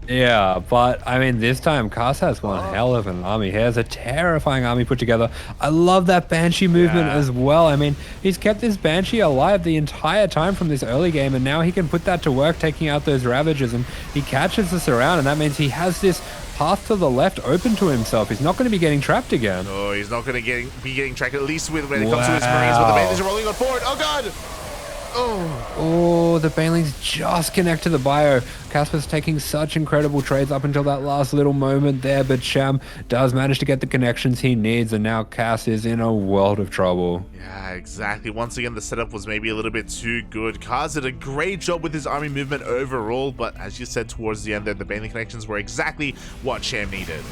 Yeah, but I mean, this time Kaz has one hell of an army. He has a terrifying army put together. I love that Banshee movement as well. I mean, he's kept this Banshee alive the entire time from this early game, and now he can put that to work, taking out those Ravagers, and he catches us around, and that means he has this path to the left open to himself. He's not going to be getting trapped again. Oh, he's not going to be getting trapped, at least when it comes to his Marines, but the Banelings are rolling on forward. Oh god! Oh, the Banelings just connect to the bio. Casper's taking such incredible trades up until that last little moment there, but Cham does manage to get the connections he needs, and now Cass is in a world of trouble. Yeah, exactly. Once again, the setup was maybe a little bit too good. Kaz did a great job with his army movement overall, but as you said towards the end there, the Baneling connections were exactly what Cham needed.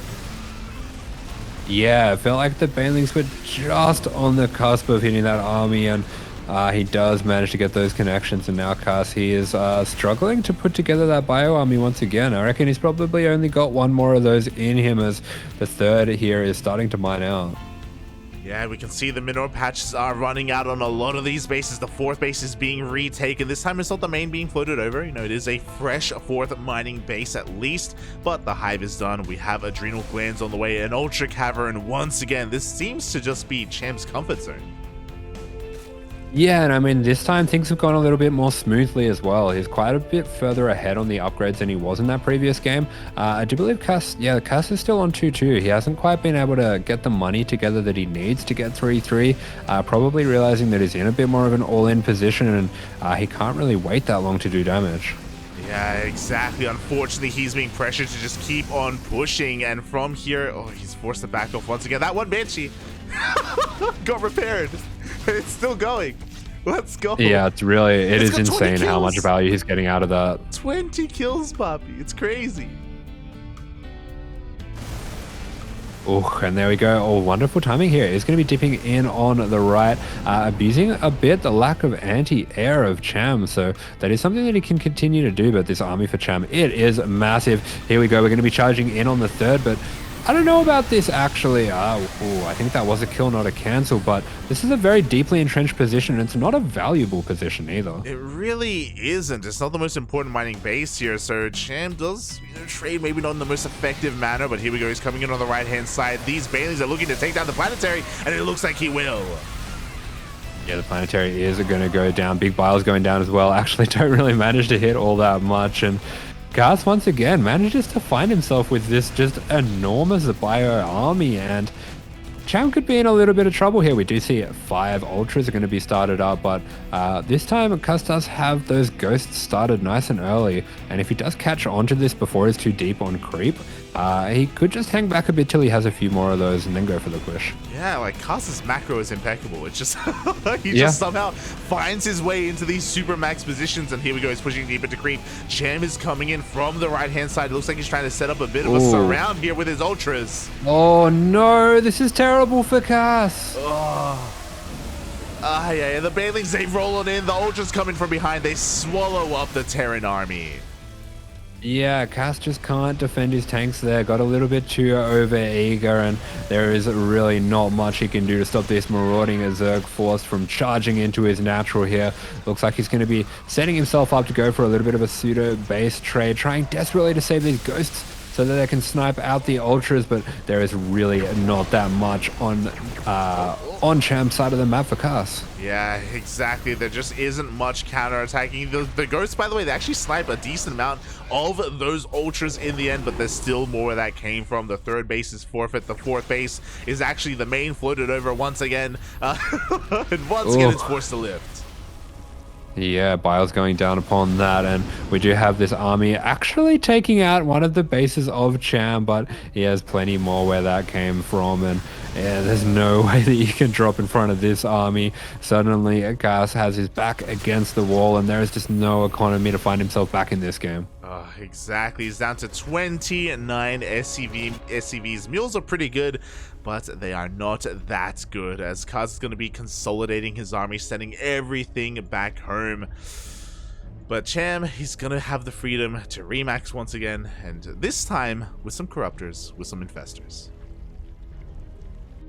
Yeah, it felt like the Banelings were just on the cusp of hitting that army, and he does manage to get those connections, and now Cass, he is struggling to put together that bio army once again. I reckon he's probably only got one more of those in him, as the third here is starting to mine out. Yeah, we can see the mineral patches are running out on a lot of these bases. The fourth base is being retaken. This time it's not the main being floated over. You know, it is a fresh fourth mining base at least, but the hive is done. We have adrenal glands on the way, an ultra cavern once again. This seems to just be Cham's comfort zone. Yeah, and I mean, this time things have gone a little bit more smoothly as well. He's quite a bit further ahead on the upgrades than he was in that previous game. I do believe Cass is still on 2-2. He hasn't quite been able to get the money together that he needs to get 3-3, probably realizing that he's in a bit more of an all-in position, and he can't really wait that long to do damage. Yeah, exactly. Unfortunately, he's being pressured to just keep on pushing, and from here, oh, he's forced to back off once again. That one Banshee got repaired. It's still going. Let's go. Yeah, it is insane how much value he's getting out of that. 20 kills, Poppy. It's crazy. Oh, and there we go. Oh, wonderful timing here. He's going to be dipping in on the right, abusing a bit the lack of anti-air of Cham. So that is something that he can continue to do. But this army for Cham, it is massive. Here we go. We're going to be charging in on the third, but I don't know about this actually. I think that was a kill, not a cancel, but this is a very deeply entrenched position, and it's not a valuable position either. It really isn't. It's not the most important mining base here, so Cham does trade maybe not in the most effective manner, but here we go. He's coming in on the right-hand side. These Banelings are looking to take down the planetary, and it looks like he will. Yeah, the planetary is going to go down. Big Bile's going down as well. Actually, don't really manage to hit all that much, and Gas once again manages to find himself with this just enormous bio army, and Cham could be in a little bit of trouble here. We do see 5 ultras are going to be started up, but this time Cus does have those ghosts started nice and early, and if he does catch onto this before he's too deep on creep, he could just hang back a bit till he has a few more of those and then go for the push. Yeah, like Cus's macro is impeccable. It's just he just somehow finds his way into these super max positions, and here we go. He's pushing deep into creep. Cham is coming in from the right hand side. It looks like he's trying to set up a bit of a surround here with his ultras. Oh no, this is terrible for Cus. Yeah, the Banelings, they roll on in. The ultras coming from behind. They swallow up the Terran army. Yeah, Cass just can't defend his tanks there. Got a little bit too over eager, and there is really not much he can do to stop this marauding Zerg force from charging into his natural here. Looks like he's going to be setting himself up to go for a little bit of a pseudo base trade, trying desperately to save these ghosts so that they can snipe out the ultras, but there is really not that much on Cham's side of the map for Cars. Yeah, exactly. There just isn't much counter-attacking. The Ghosts, by the way, they actually snipe a decent amount of those ultras in the end, but there's still more where that came from. The third base is forfeit. The fourth base is actually the main, floated over once again. And once again, it's forced to lift. Yeah, Bile's going down upon that, and we do have this army actually taking out one of the bases of Cham, but he has plenty more where that came from, and yeah, there's no way that you can drop in front of this army. Suddenly, Gas has his back against the wall, and there is just no economy to find himself back in this game. Exactly. He's down to 29 SCVs. Mules are pretty good, but they are not that good, as Kaz is going to be consolidating his army, sending everything back home. But Cham, he's going to have the freedom to remax once again, and this time with some corruptors, with some infestors.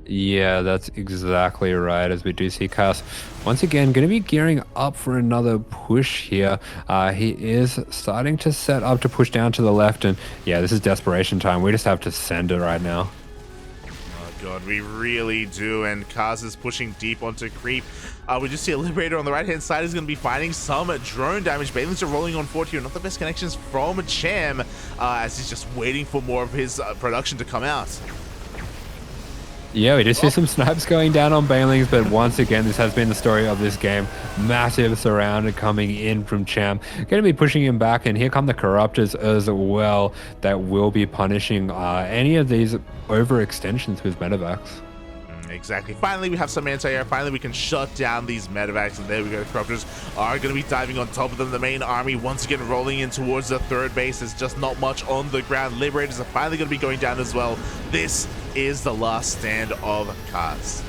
Yeah, that's exactly right, as we do see Cass once again going to be gearing up for another push here. He is starting to set up to push down to the left, and yeah, this is desperation time. We just have to send it right now. Oh god, we really do, and Kaz is pushing deep onto creep. We just see a Liberator on the right hand side is going to be finding some drone damage. Banelings are rolling on forward here. Not the best connections from Cham, as he's just waiting for more of his production to come out. Yeah, we just see some snipes going down on Banelings, but once again, this has been the story of this game. Massive surround coming in from Cham. Going to be pushing him back, and here come the Corruptors as well that will be punishing any of these overextensions with medevacs. Exactly. Finally, we have some anti-air. Finally, we can shut down these medevacs, and there we go. The Corruptors are going to be diving on top of them. The main army once again rolling in towards the third base. There's just not much on the ground. Liberators are finally going to be going down as well. This is the last stand of Kaz.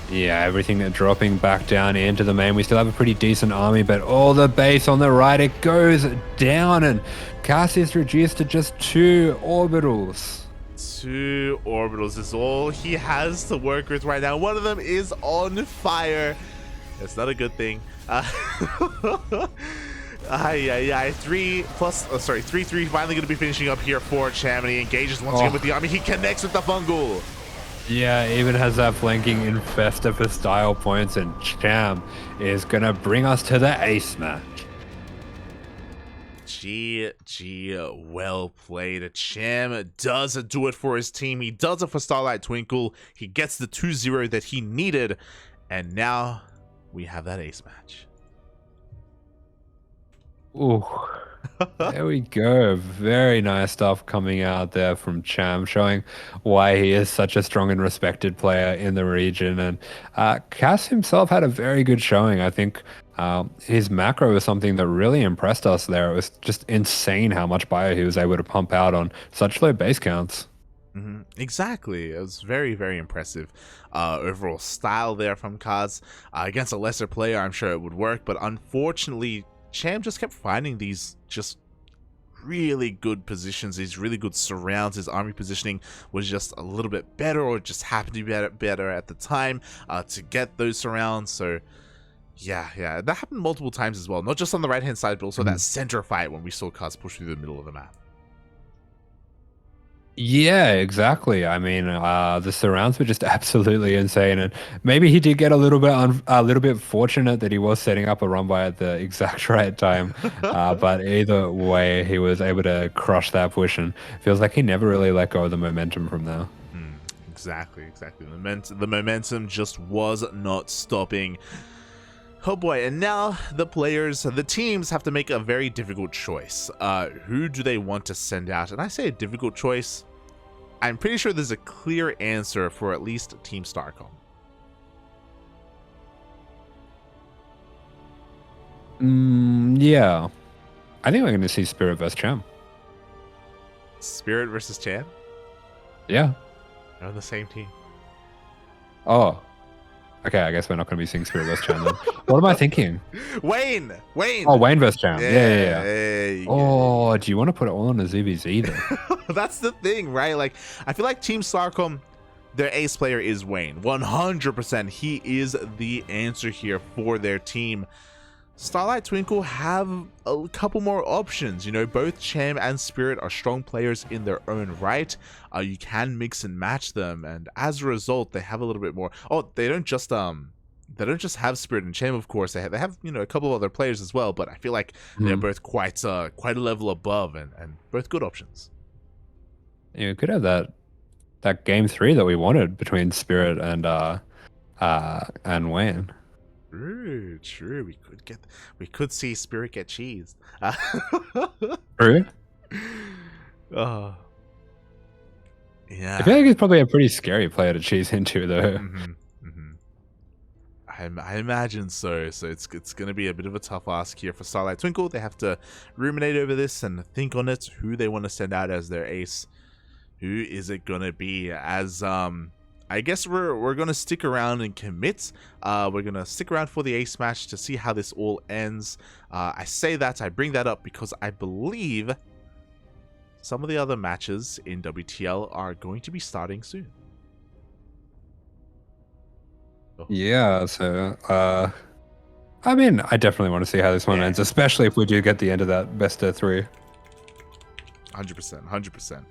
Yeah, everything dropping back down into the main. We still have a pretty decent army, but all the base on the right, it goes down, and Kaz is reduced to just 2 orbitals. 2 orbitals is all he has to work with right now. One of them is on fire. That's not a good thing. 3-3 finally going to be finishing up here for Cham, and he engages once again with the army. He connects with the fungal. Yeah, even has that flanking infester for style points, and Cham is gonna bring us to the ace match. GG, well played. Cham does do it for his team. He does it for Starlight Twinkle. He gets the 2-0 that he needed, and now we have that ace match. Ooh, there we go. Very nice stuff coming out there from Cham, showing why he is such a strong and respected player in the region. And Cass himself had a very good showing. I think his macro was something that really impressed us there. It was just insane how much bio he was able to pump out on such low base counts. Exactly. It was very, very impressive overall style there from Kaz. Against a lesser player, I'm sure it would work, but unfortunately, Cham just kept finding these just really good positions, these really good surrounds. His army positioning was just a little bit better, or just happened to be better at the time to get those surrounds. So yeah, that happened multiple times as well, not just on the right hand side, but also that center fight when we saw Kaz push through the middle of the map. Yeah, exactly. I mean, the surrounds were just absolutely insane, and maybe he did get a little bit fortunate that he was setting up a run by at the exact right time. But either way, he was able to crush that push, and feels like he never really let go of the momentum from there. Exactly. The momentum just was not stopping. Oh boy, and now the teams have to make a very difficult choice. Who do they want to send out? And I say a difficult choice. I'm pretty sure there's a clear answer for at least Team Starcom. Yeah. I think we're going to see Spirit versus Cham. Spirit versus Cham? Yeah. They're on the same team. Oh. Okay, I guess we're not going to be seeing Spirit vs. Cham then. What am I thinking? Wayne! Oh, Wayne vs. Cham. Yeah. Hey, oh, do you want to put it all on a ZVZ then? That's the thing, right? Like, I feel like Team Starcom, their ace player is Wayne. 100%. He is the answer here for their team. Starlight Twinkle have a couple more options. You know, both Cham and Spirit are strong players in their own right. You can mix and match them, and as a result, they have a little bit more. Oh, they don't just have Spirit and Cham, of course. They have you know, a couple of other players as well, but I feel like they're both quite a level above, and both good options. Yeah, we could have that game 3 that we wanted between Spirit and Wayne. True. We could see Spirit get cheesed. True. Oh, yeah. I feel like he's probably a pretty scary player to cheese into, though. I imagine so. So it's going to be a bit of a tough ask here for Starlight Twinkle. They have to ruminate over this and think on it. Who they want to send out as their ace? Who is it going to be? As I guess we're going to stick around and commit. We're going to stick around for the ace match to see how this all ends. I bring that up because I believe some of the other matches in WTL are going to be starting soon. Oh. Yeah, so I mean, I definitely want to see how this one ends, especially if we do get the end of that best of 3. 100%.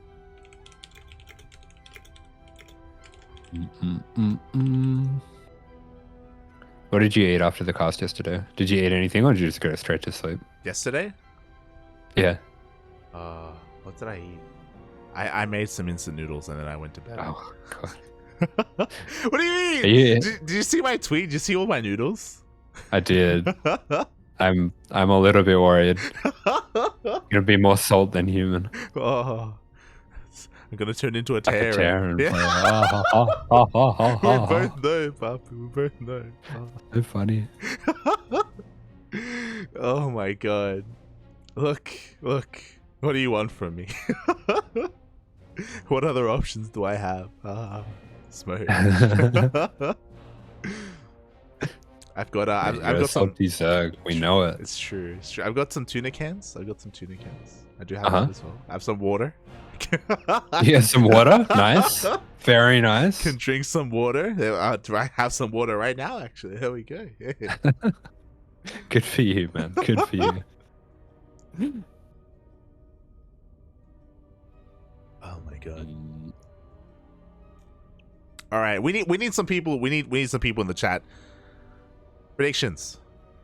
What did you eat after the cast yesterday? Did you eat anything, or did you just go straight to sleep? Yesterday? Yeah. What did I eat? I made some instant noodles and then I went to bed. Oh god. What do you mean? Did you see my tweet? Did you see all my noodles? I did. I'm a little bit worried. Gonna be more salt than human. Oh, I'm gonna turn into a tear. Like a tear and yeah. We both know, Papu. We both know. So funny. Oh my god. Look. What do you want from me? What other options do I have? Smoke. I've got salty Zerg. We know it. It's true. I've got some tuna cans. I do have that as well. I have some water. You have some water? Nice. Very nice. Can drink some water. Do I have some water right now? Actually, there we go. Good for you, man. Good for you. Oh my god. All right, we need some people. We need some people in the chat. Predictions.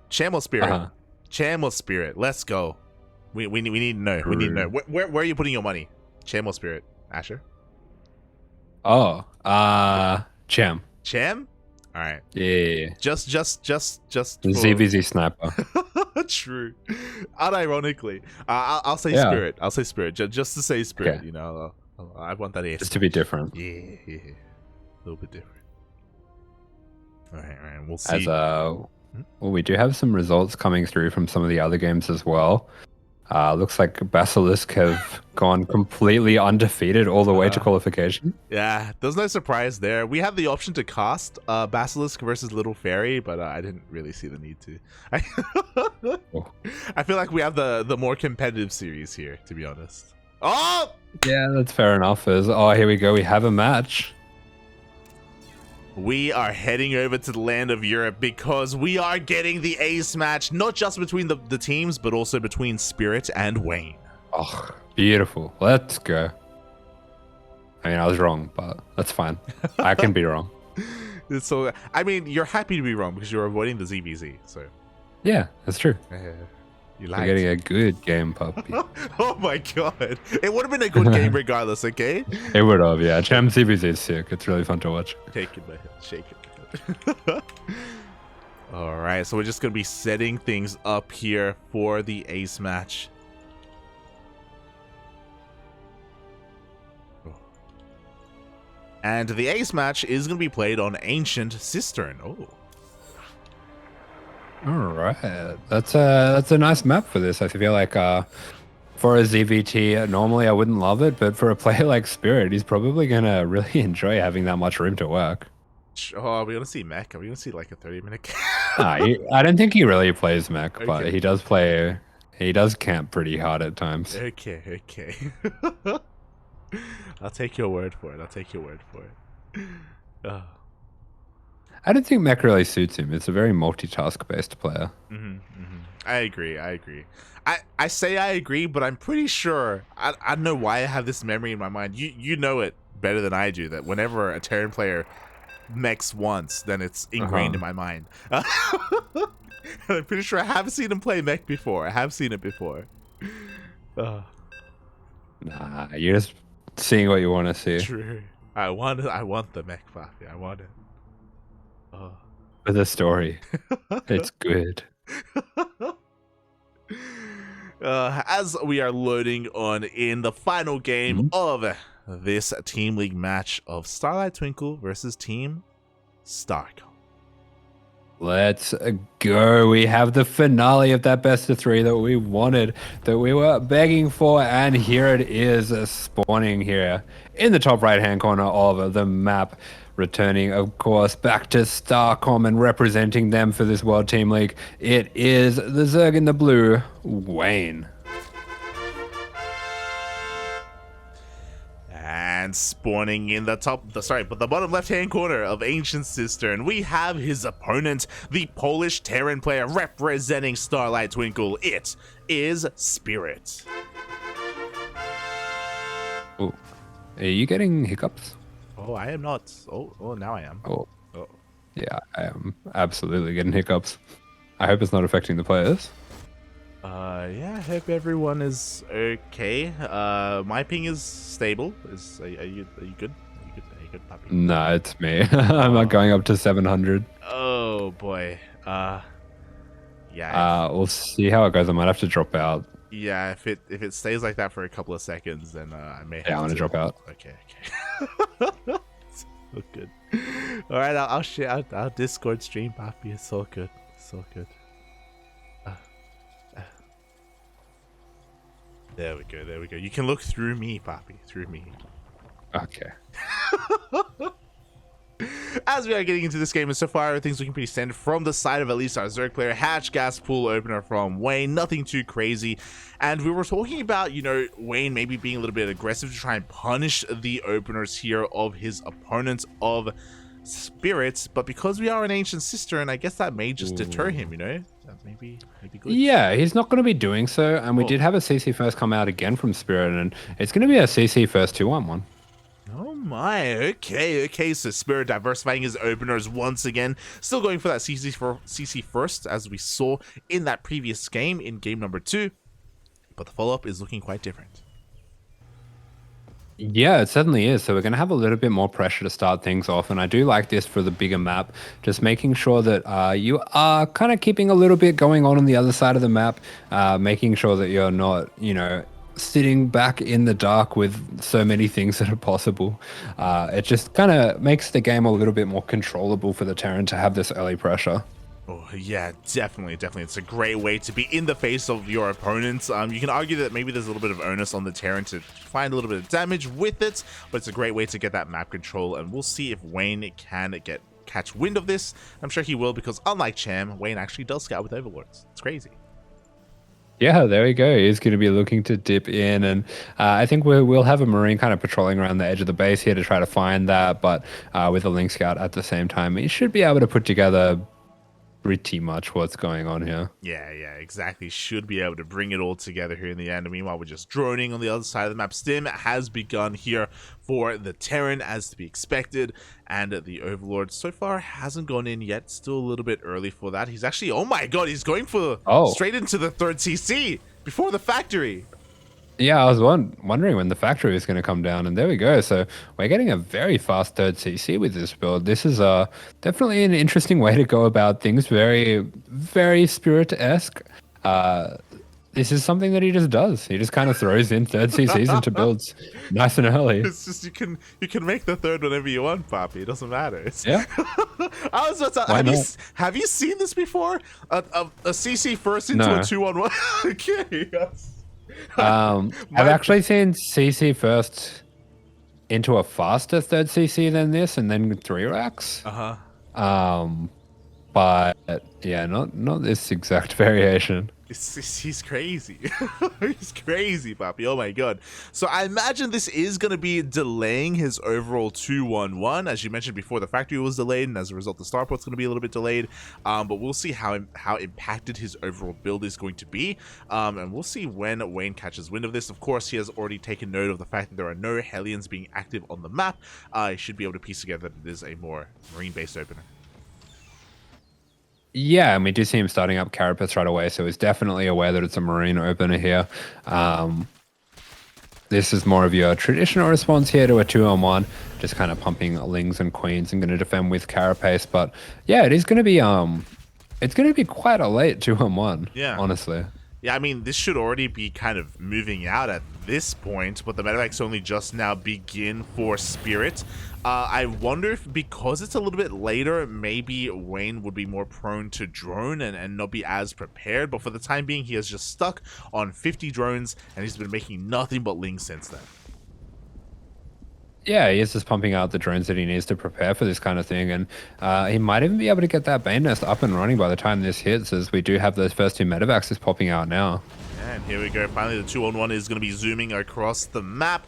Cham or Spirit? Cham or Spirit? Let's go. We need to know. We need to know. Where are you putting your money? Cham or Spirit? Asher? Oh, Cham. Cham? All right. Yeah. Just ZVZ sniper. True. Unironically, I'll say Spirit. I'll say Spirit. Just to say Spirit. Okay. You know, I want that. Just to be different. Yeah. A little bit different. All right. We'll see. Well, we do have some results coming through from some of the other games as well. Looks like Basilisk have gone completely undefeated all the way to qualification. Yeah, there's no surprise there. We had the option to cast Basilisk versus Little Fairy, but I didn't really see the need to. I feel like we have the more competitive series here, to be honest. Oh! Yeah, that's fair enough. Here we go. We have a match. We are heading over to the land of Europe because we are getting the ace match, not just between the teams, but also between Spirit and Wayne. Oh, beautiful. Let's go. I mean, I was wrong, but that's fine. I can be wrong. So, I mean, you're happy to be wrong because you're avoiding the ZVZ, so. Yeah, that's true. You're getting a good game, puppy. Oh my god. It would have been a good game regardless, okay? It would have, yeah. Cham CBZ is sick. It's really fun to watch. Shake it. Alright, so we're just going to be setting things up here for the ace match. And the ace match is going to be played on Ancient Cistern. Oh. All right, that's a nice map for this. I feel like for a ZVT, normally I wouldn't love it, but for a player like Spirit, he's probably gonna really enjoy having that much room to work. Oh, are we gonna see mech? Are we gonna see like a 30-minute? I don't think he really plays mech, okay. But he does play. He does camp pretty hard at times. Okay. I'll take your word for it. I don't think mech really suits him. It's a very multitask-based player. I agree. I say I agree, but I'm pretty sure I don't know why I have this memory in my mind. You know it better than I do, that whenever a Terran player mechs once, then it's ingrained in my mind. I'm pretty sure I have seen him play mech before. I have seen it before. Nah, you're just seeing what you want to see. True. I want the mech, Papi. I want it. For the story. It's good. As we are loading on in the final game of this Team League match of Starlight Twinkle versus Team Starcom. Let's go. We have the finale of that best of 3 that we wanted, that we were begging for, and here it is, spawning here in the top right-hand corner of the map, returning, of course, back to Starcom and representing them for this World Team League. It is the Zerg in the blue, Wayne. And spawning in the bottom left-hand corner of Ancient Cistern, we have his opponent, the Polish Terran player representing Starlight Twinkle. It is Spirit. Oh, are you getting hiccups? Oh, I am not. Oh, now I am. Oh, yeah, I am absolutely getting hiccups. I hope it's not affecting the players. Yeah, I hope everyone is okay. My ping is stable. Are you good? Are you good, puppy? No, it's me. I'm not going up to 700. Oh boy. Yeah. We'll see how it goes. I might have to drop out. Yeah, if it stays like that for a couple of seconds, then I may have to. Yeah, I'm gonna drop out. Okay. So good. All right, I'll share. I'll Discord stream, Papi. It's all good. It's all good. There we go. You can look through me, Papi. Through me. Okay. As we are getting into this game, and so far everything's looking pretty standard from the side of at least our Zerg player. Hatch gas pool opener from Wayne, nothing too crazy. And we were talking about, Wayne maybe being a little bit aggressive to try and punish the openers here of his opponents of Spirits, but because we are an Ancient Cistern, I guess that may just deter him, That maybe good. Yeah, he's not going to be doing so, and we did have a CC first come out again from Spirit, and it's going to be a CC first 2-1-1. Oh my, okay, so Spirit diversifying his openers once again, still going for that CC first, as we saw in that previous game, in game number 2, but the follow-up is looking quite different. Yeah, it certainly is. So we're going to have a little bit more pressure to start things off. And I do like this for the bigger map, just making sure that you are kind of keeping a little bit going on the other side of the map, making sure that you're not, sitting back in the dark with so many things that are possible. It just kind of makes the game a little bit more controllable for the Terran to have this early pressure. Oh, yeah, definitely. It's a great way to be in the face of your opponents. You can argue that maybe there's a little bit of onus on the Terran to find a little bit of damage with it, but it's a great way to get that map control, and we'll see if Wayne can catch wind of this. I'm sure he will, because unlike Cham, Wayne actually does scout with Overlords. It's crazy. Yeah, there we go. He's going to be looking to dip in, and I think we'll have a Marine kind of patrolling around the edge of the base here to try to find that, but with a Link Scout at the same time, he should be able to put together pretty much what's going on here. Yeah, exactly. Should be able to bring it all together here in the end. Meanwhile, we're just droning on the other side of the map. Stim has begun here for the Terran, as to be expected, and the Overlord so far hasn't gone in yet. Still a little bit early for that. He's actually, oh my god, he's going for straight into the third CC before the factory. Yeah, I was wondering when the factory was going to come down, and there we go. So we're getting a very fast third CC with this build. This is definitely an interesting way to go about things. Very, very Spirit-esque. This is something that he just does. He just kind of throws in third CCs into builds nice and early. It's just you can make the third whenever you want, Papi. It doesn't matter. Yeah. I was about to, have you seen this before? A CC first into a 2-1-1. Okay. Yes. I've actually seen CC first into a faster third CC than this, and then 3 racks. but yeah, not this exact variation. He's crazy. He's crazy, Papi. Oh my god. So I imagine this is going to be delaying his overall 2-1-1. As you mentioned before, the factory was delayed, and as a result, the starport's going to be a little bit delayed. But we'll see how impacted his overall build is going to be. And we'll see when Wayne catches wind of this. Of course, he has already taken note of the fact that there are no Hellions being active on the map. He should be able to piece together that it is a more marine-based opener. Yeah, and we do see him starting up Carapace right away, so he's definitely aware that it's a marine opener here. This is more of your traditional response here to a 2-on-1, just kind of pumping Lings and Queens and going to defend with Carapace. But yeah, it is going to be it's going to be quite a late 2-on-1. Yeah, honestly. Yeah, I mean, this should already be kind of moving out at this point, but the medevacs only just now begin for Spirit. I wonder if because it's a little bit later, maybe Wayne would be more prone to drone and not be as prepared, but for the time being, he has just stuck on 50 drones, and he's been making nothing but Lings since then. Yeah, he is just pumping out the drones that he needs to prepare for this kind of thing, and he might even be able to get that Bane Nest up and running by the time this hits, as we do have those first two medevacs just popping out now. And here we go. Finally, the 2-on-1 is going to be zooming across the map.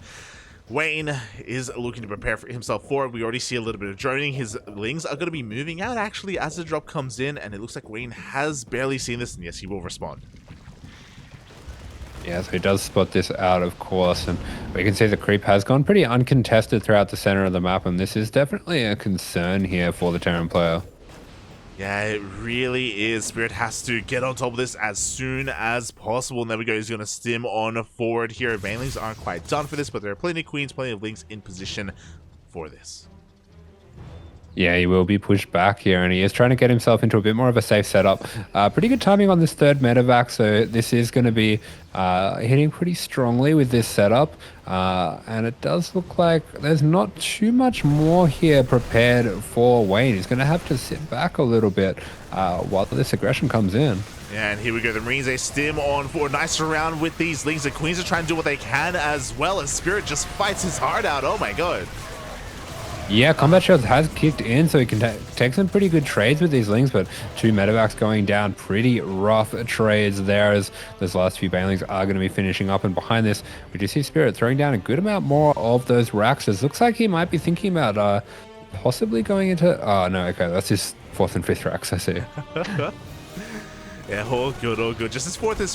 Wayne is looking to prepare for himself for it. We already see a little bit of droning. His Lings are going to be moving out, actually, as the drop comes in, and it looks like Wayne has barely seen this, and yes, he will respond. Yeah, so he does spot this out, of course, and we can see the creep has gone pretty uncontested throughout the center of the map, and this is definitely a concern here for the Terran player. Yeah, it really is. Spirit has to get on top of this as soon as possible. And there we go. He's going to stim on forward here. Banelings aren't quite done for this, but there are plenty of Queens, plenty of Lings in position for this. Yeah, he will be pushed back here, and he is trying to get himself into a bit more of a safe setup. Pretty good timing on this third medevac, so this is going to be hitting pretty strongly with this setup. And it does look like there's not too much more here prepared for Wayne. He's going to have to sit back a little bit while this aggression comes in. Yeah, and here we go. The Marines, they stim on for a nice round with these Lings. The Queens are trying to do what they can as well, as Spirit just fights his heart out. Oh my god. Yeah, Combat Shields has kicked in, so he can take some pretty good trades with these Lings, but two medevacs going down, pretty rough trades there, as those last few Banelings are going to be finishing up. And behind this, we do see Spirit throwing down a good amount more of those Raxes. Looks like he might be thinking about possibly going into... Oh, no, okay, that's his 4th and 5th Rax, I see. Yeah, all good, all good. Just as fourth and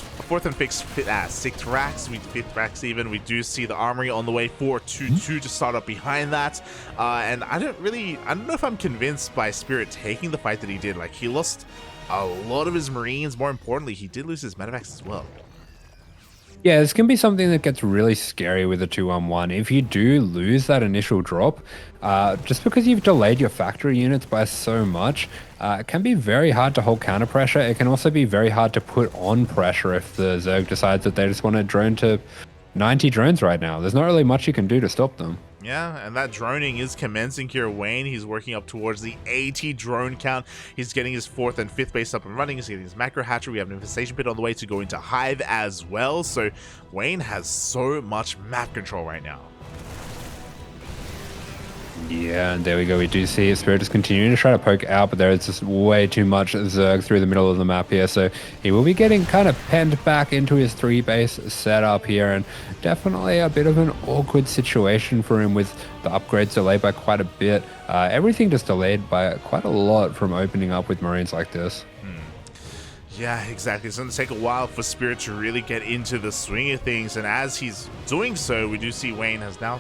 6th racks, 5th racks even. We do see the armory on the way for 2-2 to start up behind that. And I don't know if I'm convinced by Spirit taking the fight that he did. Like, he lost a lot of his Marines. More importantly, he did lose his medevacs as well. Yeah, this can be something that gets really scary with a 2-on-1. If you do lose that initial drop, just because you've delayed your factory units by so much, it can be very hard to hold counter pressure. It can also be very hard to put on pressure if the Zerg decides that they just want to drone to 90 drones right now. There's not really much you can do to stop them. Yeah, and that droning is commencing here. Wayne, he's working up towards the 80 drone count. He's getting his 4th and 5th base up and running. He's getting his macro hatchery. We have an infestation pit on the way to go into Hive as well. So Wayne has so much map control right now. Yeah, and there we go. We do see Spirit is continuing to try to poke out, but there is just way too much Zerg through the middle of the map here. So he will be getting kind of penned back into his 3-base setup here, and definitely a bit of an awkward situation for him with the upgrades delayed by quite a bit. Everything just delayed by quite a lot from opening up with Marines like this. Yeah, exactly. It's going to take a while for Spirit to really get into the swing of things, and as he's doing so, we do see Wayne has now,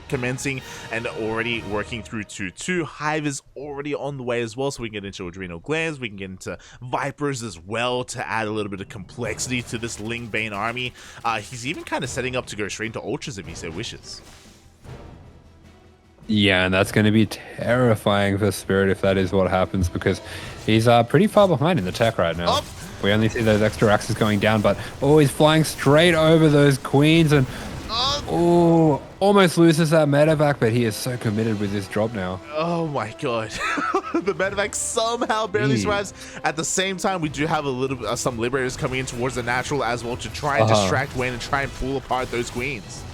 commencing and already working through 2-2. Hive is already on the way as well, so we can get into Adrenal Glands, we can get into Vipers as well to add a little bit of complexity to this Ling Bane army. He's even kind of setting up to go straight into Ultras if he so wishes. Yeah, and that's going to be terrifying for Spirit if that is what happens, because he's pretty far behind in the tech right now. Oh. We only see those extra axes going down, but he's flying straight over those Queens, and almost loses that medevac, but he is so committed with this drop now. Oh my god. The medevac somehow barely survives. At the same time, we do have a little bit some liberators coming in towards the natural as well to try and distract Wayne and try and pull apart those Queens.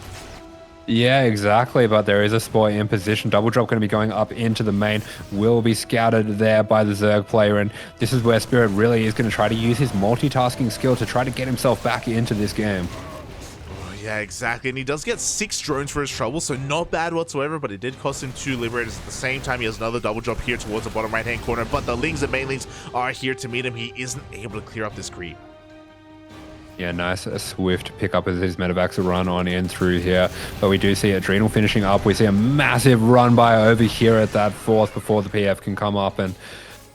Yeah, exactly. But there is a spot in position. Double drop going to be going up into the main. Will be scouted there by the Zerg player. And this is where Spirit really is going to try to use his multitasking skill to try to get himself back into this game. Yeah, exactly. And he does get 6 drones for his trouble, so not bad whatsoever, but it did cost him 2 liberators. At the same time, he has another double drop here towards the bottom right-hand corner, but the Lings and Mainlings are here to meet him. He isn't able to clear up this creep. Yeah, nice. A swift pickup as his medevacs run on in through here. But we do see Adrenal finishing up. We see a massive run by over here at that 4th before the PF can come up. And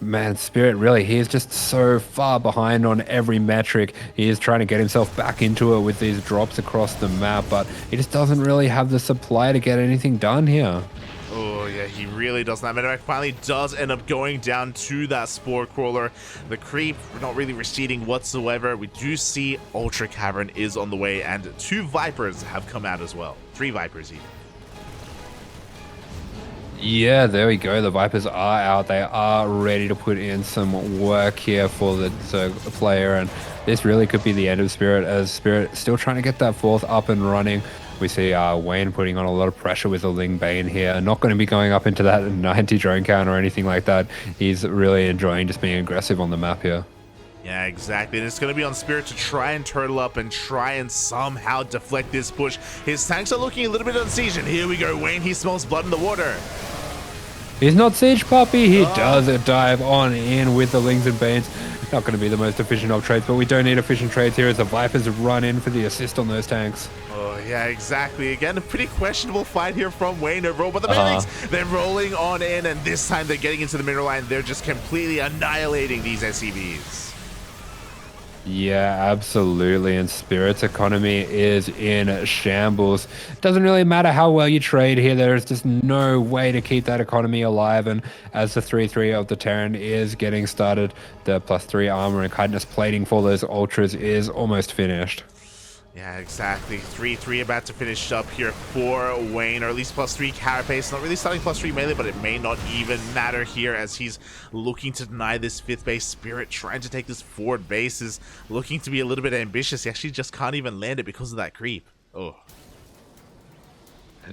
man, Spirit really, he is just so far behind on every metric. He is trying to get himself back into it with these drops across the map, but he just doesn't really have the supply to get anything done here. Oh, yeah, he really does not. Medevac finally does end up going down to that Spore Crawler. The creep not really receding whatsoever. We do see Ultra Cavern is on the way, and 2 Vipers have come out as well. 3 Vipers even. Yeah, there we go. The Vipers are out. They are ready to put in some work here for the Zerg player, and this really could be the end of Spirit, as Spirit still trying to get that 4th up and running. We see Wayne putting on a lot of pressure with the Ling Bane here. Not going to be going up into that 90 drone count or anything like that. He's really enjoying just being aggressive on the map here. Yeah, exactly. And it's going to be on Spirit to try and turtle up and try and somehow deflect this push. His tanks are looking a little bit unsieged. And here we go. Wayne, he smells blood in the water. He's not Siege Puppy. He does a dive on in with the Lings and Banes. Not going to be the most efficient of trades, but we don't need efficient trades here as the Vipers run in for the assist on those tanks. Oh, yeah, exactly. Again, a pretty questionable fight here from Wayne overall, but the Mainlings, they're rolling on in, and this time they're getting into the middle line. They're just completely annihilating these SCVs. Yeah, absolutely. And Spirit's economy is in shambles. Doesn't really matter how well you trade here. There's just no way to keep that economy alive. And as the 3-3 of the Terran is getting started, the +3 armor and kindness plating for those ultras is almost finished. Yeah, exactly. 3-3 about to finish up here for Wayne, or at least +3 carapace. Not really starting +3 melee, but it may not even matter here as he's looking to deny this 5th base. Spirit trying to take this 4th base is looking to be a little bit ambitious. He actually just can't even land it because of that creep. Oh.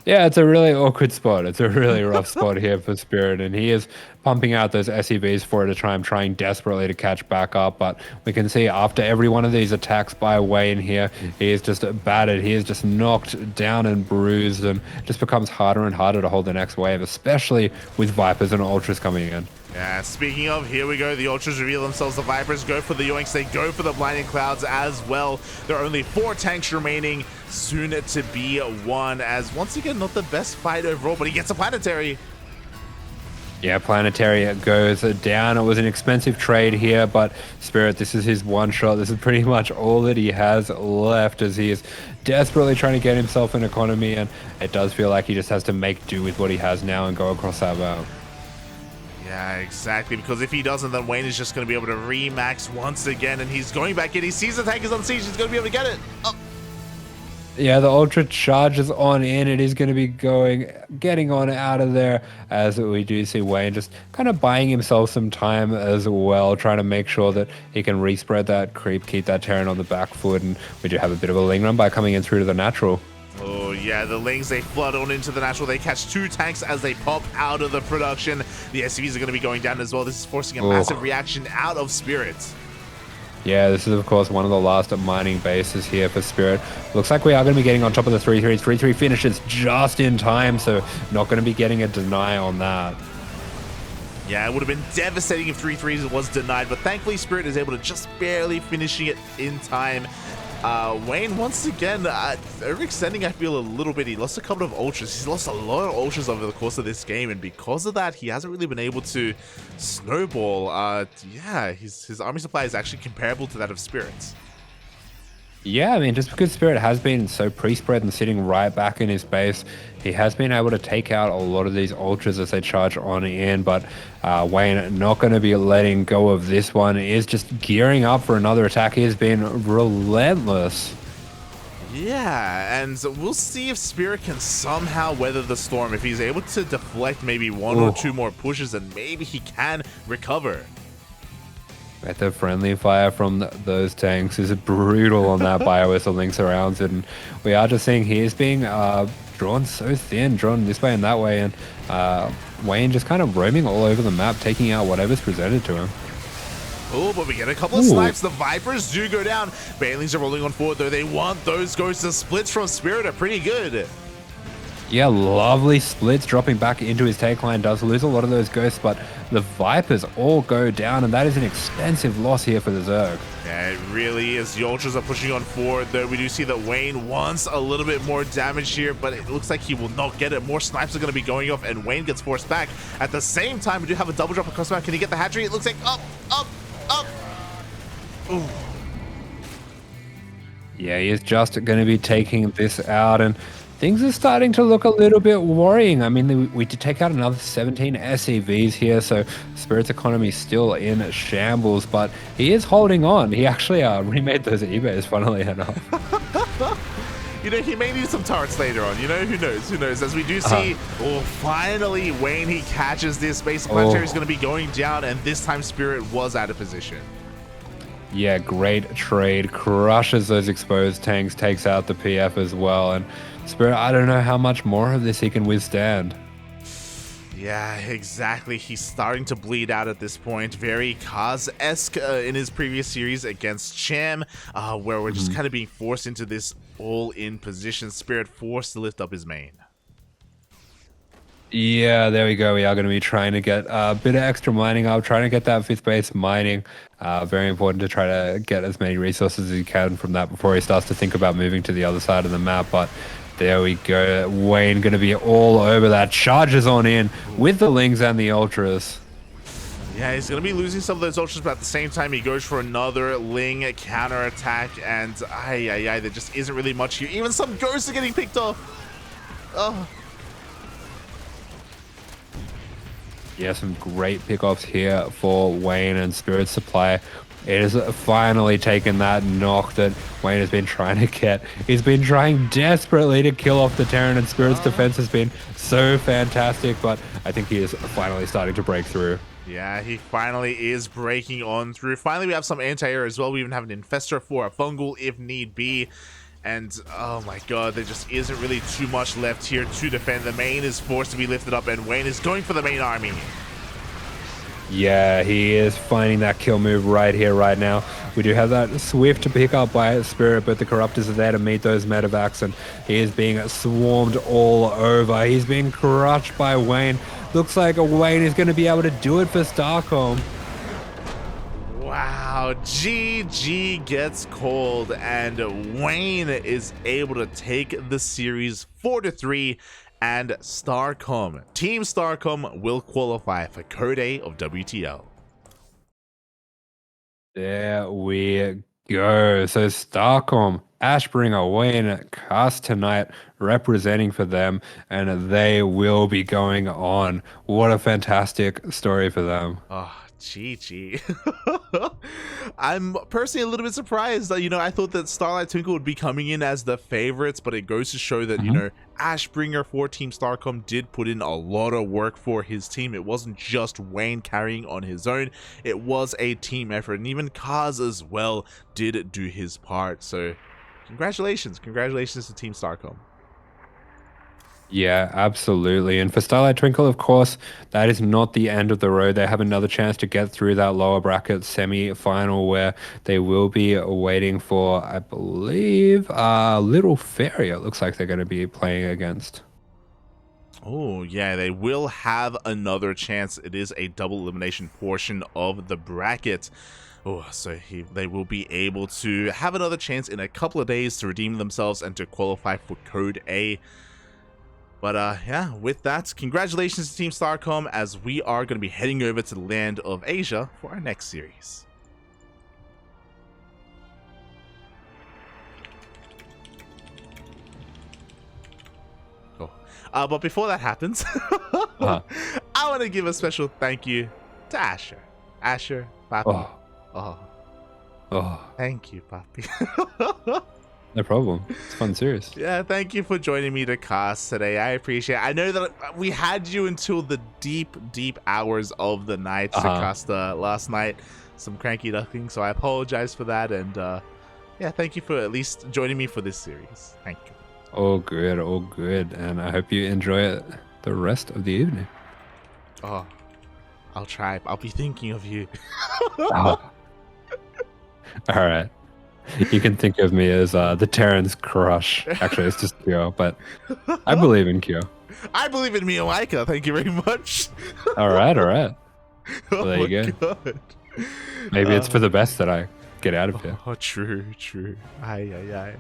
Yeah, it's a really awkward spot. It's a really rough spot here for Spirit, and he is pumping out those SEVs for it to trying desperately to catch back up. But we can see after every one of these attacks by Wayne here, he is just battered. He is just knocked down and bruised, and it just becomes harder and harder to hold the next wave, especially with Vipers and Ultras coming in. Yeah, speaking of, here we go. The Ultras reveal themselves. The Vipers go for the Yoinks. They go for the Blinding Clouds as well. There are only 4 tanks remaining, soon to be 1, as once again, not the best fight overall, but he gets a Planetary. Yeah, Planetary goes down. It was an expensive trade here, but Spirit, this is his one shot. This is pretty much all that he has left, as he is desperately trying to get himself an economy, and it does feel like he just has to make do with what he has now and go across that map. Yeah, exactly, because if he doesn't, then Wayne is just going to be able to remax once again, and he's going back in. He sees the tank is on siege. He's going to be able to get it. Oh. Yeah, the Ultra charges on in. It is going to be getting on out of there, as we do see Wayne just kind of buying himself some time as well, trying to make sure that he can respread that creep, keep that Terran on the back foot, and we do have a bit of a Ling run by coming in through to the natural. Oh, yeah, the Lings, they flood on into the natural. They catch 2 tanks as they pop out of the production. The SCVs are going to be going down as well. This is forcing a massive reaction out of Spirit. Yeah, this is, of course, one of the last mining bases here for Spirit. Looks like we are going to be getting on top of the 3-3. 3-3 finishes just in time, so not going to be getting a deny on that. Yeah, it would have been devastating if 3-3 was denied, but thankfully Spirit is able to just barely finishing it in time. Wayne, once again, overextending, I feel a little bit. He lost a couple of ultras. He's lost a lot of ultras over the course of this game, and because of that, he hasn't really been able to snowball. Yeah, his army supply is actually comparable to that of Spirit's. Yeah, I mean, just because Spirit has been so pre-spread and sitting right back in his base, he has been able to take out a lot of these ultras as they charge on in, but Wayne not going to be letting go of this one. He is just gearing up for another attack. He has been relentless. Yeah, and we'll see if Spirit can somehow weather the storm. If he's able to deflect maybe 1 or 2 more pushes, then maybe he can recover. Right, the friendly fire from those tanks is brutal on that bio as the Link surrounds it, and we are just seeing he is being drawn so thin, drawn this way and that way, and Wayne just kind of roaming all over the map, taking out whatever's presented to him. Oh, but we get a couple of snipes. The Vipers do go down. Banelings are rolling on forward, though. They want those ghosts. The splits from Spirit are pretty good. Yeah, lovely splits dropping back into his take line. Does lose a lot of those ghosts, but the Vipers all go down, and that is an expensive loss here for the Zerg. Yeah, it really is. The Ultras are pushing on forward, though. We do see that Wayne wants a little bit more damage here, but it looks like he will not get it. More snipes are going to be going off, and Wayne gets forced back. At the same time, we do have a double drop across the map. Can he get the hat trick? It looks like up. Ooh. Yeah, he is just going to be taking this out, and things are starting to look a little bit worrying. I mean, we did take out another 17 SEVs here, so Spirit's economy is still in shambles, but he is holding on. He actually remade those eBays, funnily enough. You know, he may need some turrets later on. You know, who knows? Who knows? As we do see, finally, Wayne, he catches this. Base planetary is going to be going down, and this time Spirit was out of position. Yeah, great trade. Crushes those exposed tanks, takes out the PF as well, and Spirit, I don't know how much more of this he can withstand. Yeah, exactly. He's starting to bleed out at this point. Very Kaz-esque in his previous series against Cham, where we're just kind of being forced into this all-in position. Spirit forced to lift up his main. Yeah, there we go. We are going to be trying to get a bit of extra mining up, trying to get that 5th base mining. Very important to try to get as many resources as you can from that before he starts to think about moving to the other side of the map. But there we go. Wayne going to be all over that. Charges on in with the Lings and the Ultras. Yeah, he's going to be losing some of those Ultras, but at the same time, he goes for another Ling counterattack. And there just isn't really much here. Even some ghosts are getting picked off. Oh. Yeah, some great pickoffs here for Wayne and Spirit Supply. It has finally taken that knock that Wayne has been trying to get. He's been trying desperately to kill off the Terran, and Spirit's defense has been so fantastic, but I think he is finally starting to break through. Yeah, he finally is breaking on through. Finally, we have some anti-air as well. We even have an Infestor for a Fungal if need be. And oh my god, there just isn't really too much left here to defend. The main is forced to be lifted up, and Wayne is going for the main army. Yeah, he is finding that kill move right here, right now. We do have that swift to pick up by Spirit, but the Corruptors are there to meet those medevacs, and he is being swarmed all over. He's being crushed by Wayne. Looks like Wayne is going to be able to do it for Starcom. Wow, GG gets cold, and Wayne is able to take the series 4-3, and Starcom, Team Starcom, will qualify for Code A of WTL. There we go. So Starcom, Ashbringer, Wayne, Cast tonight representing for them, and they will be going on. What a fantastic story for them. Oh, GG. I'm personally a little bit surprised that, you know, I thought that Starlight Twinkle would be coming in as the favorites, but it goes to show that, you know, Ashbringer for Team Starcom did put in a lot of work for his team. It wasn't just Wayne carrying on his own. It was a team effort, and even Kaz as well did do his part. So congratulations to Team Starcom. Yeah, absolutely. And for Starlight Twinkle, of course, that is not the end of the road. They have another chance to get through that lower bracket semi-final, where they will be waiting for, I believe, Little Fairy. It looks like they're going to be playing against. Oh, yeah, they will have another chance. It is a double elimination portion of the bracket. Oh, so they will be able to have another chance in a couple of days to redeem themselves and to qualify for Code A. But yeah, with that, congratulations to Team Starcom, as we are going to be heading over to the land of Asia for our next series. Cool. But before that happens, I want to give a special thank you to Asher. Asher, Papi. Thank you, Papi. No problem. It's fun series. Yeah, thank you for joining me to cast today. I appreciate it. I know that we had you until the deep hours of the night to cast last night some CranKy Ducklings, so I apologize for that. And yeah, thank you for at least joining me for this series. Thank you. All good, all good. And I hope you enjoy it the rest of the evening. Oh, I'll try. I'll be thinking of you. Oh. All right. You can think of me as the Terran's crush. Actually, it's just Kyo, but I believe in Kyo. I believe in Mioika. Thank you very much. All right, all right. Oh, Well, there you go. God. Maybe it's for the best that I get out of here. Oh, true. Aye.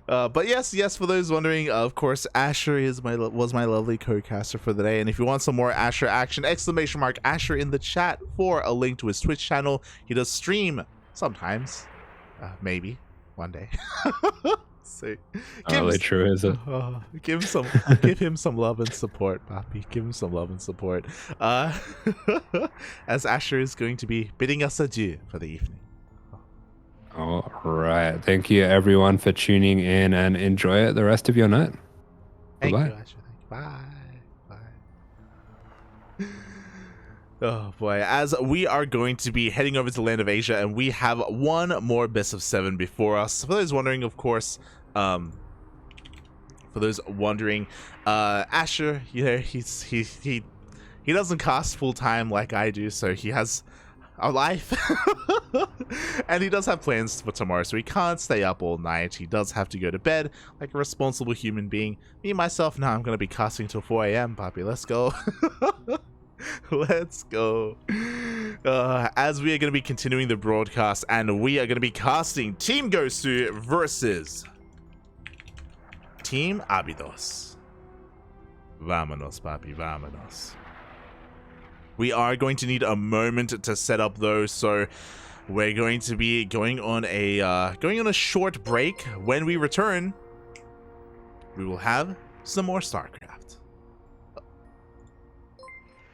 But yes, for those wondering, of course, Asher was my lovely co-caster for the day. And if you want some more Asher action, / Asher in the chat for a link to his Twitch channel. He does stream sometimes, maybe one day. So, Really true, is it? give him some love and support, Papi. Give him some love and support. As Asher is going to be bidding us adieu for the evening. All right. Thank you, everyone, for tuning in, and enjoy the rest of your night. Thank Bye-bye. you, Asher. Bye. Oh boy, as we are going to be heading over to the land of Asia, and we have one more best of 7 before us. For those wondering, of course, Asher, you know, he doesn't cast full time like I do, so he has a life. And he does have plans for tomorrow, so he can't stay up all night. He does have to go to bed like a responsible human being. Me myself, now I'm gonna be casting till 4 a.m. Papi, let's go. Let's go. As we are going to be continuing the broadcast, and we are going to be casting Team Gosu versus Team Abydos. Vámonos, papi, vámonos. We are going to need a moment to set up those, so we're going to be going on a short break. When we return, we will have some more StarCraft.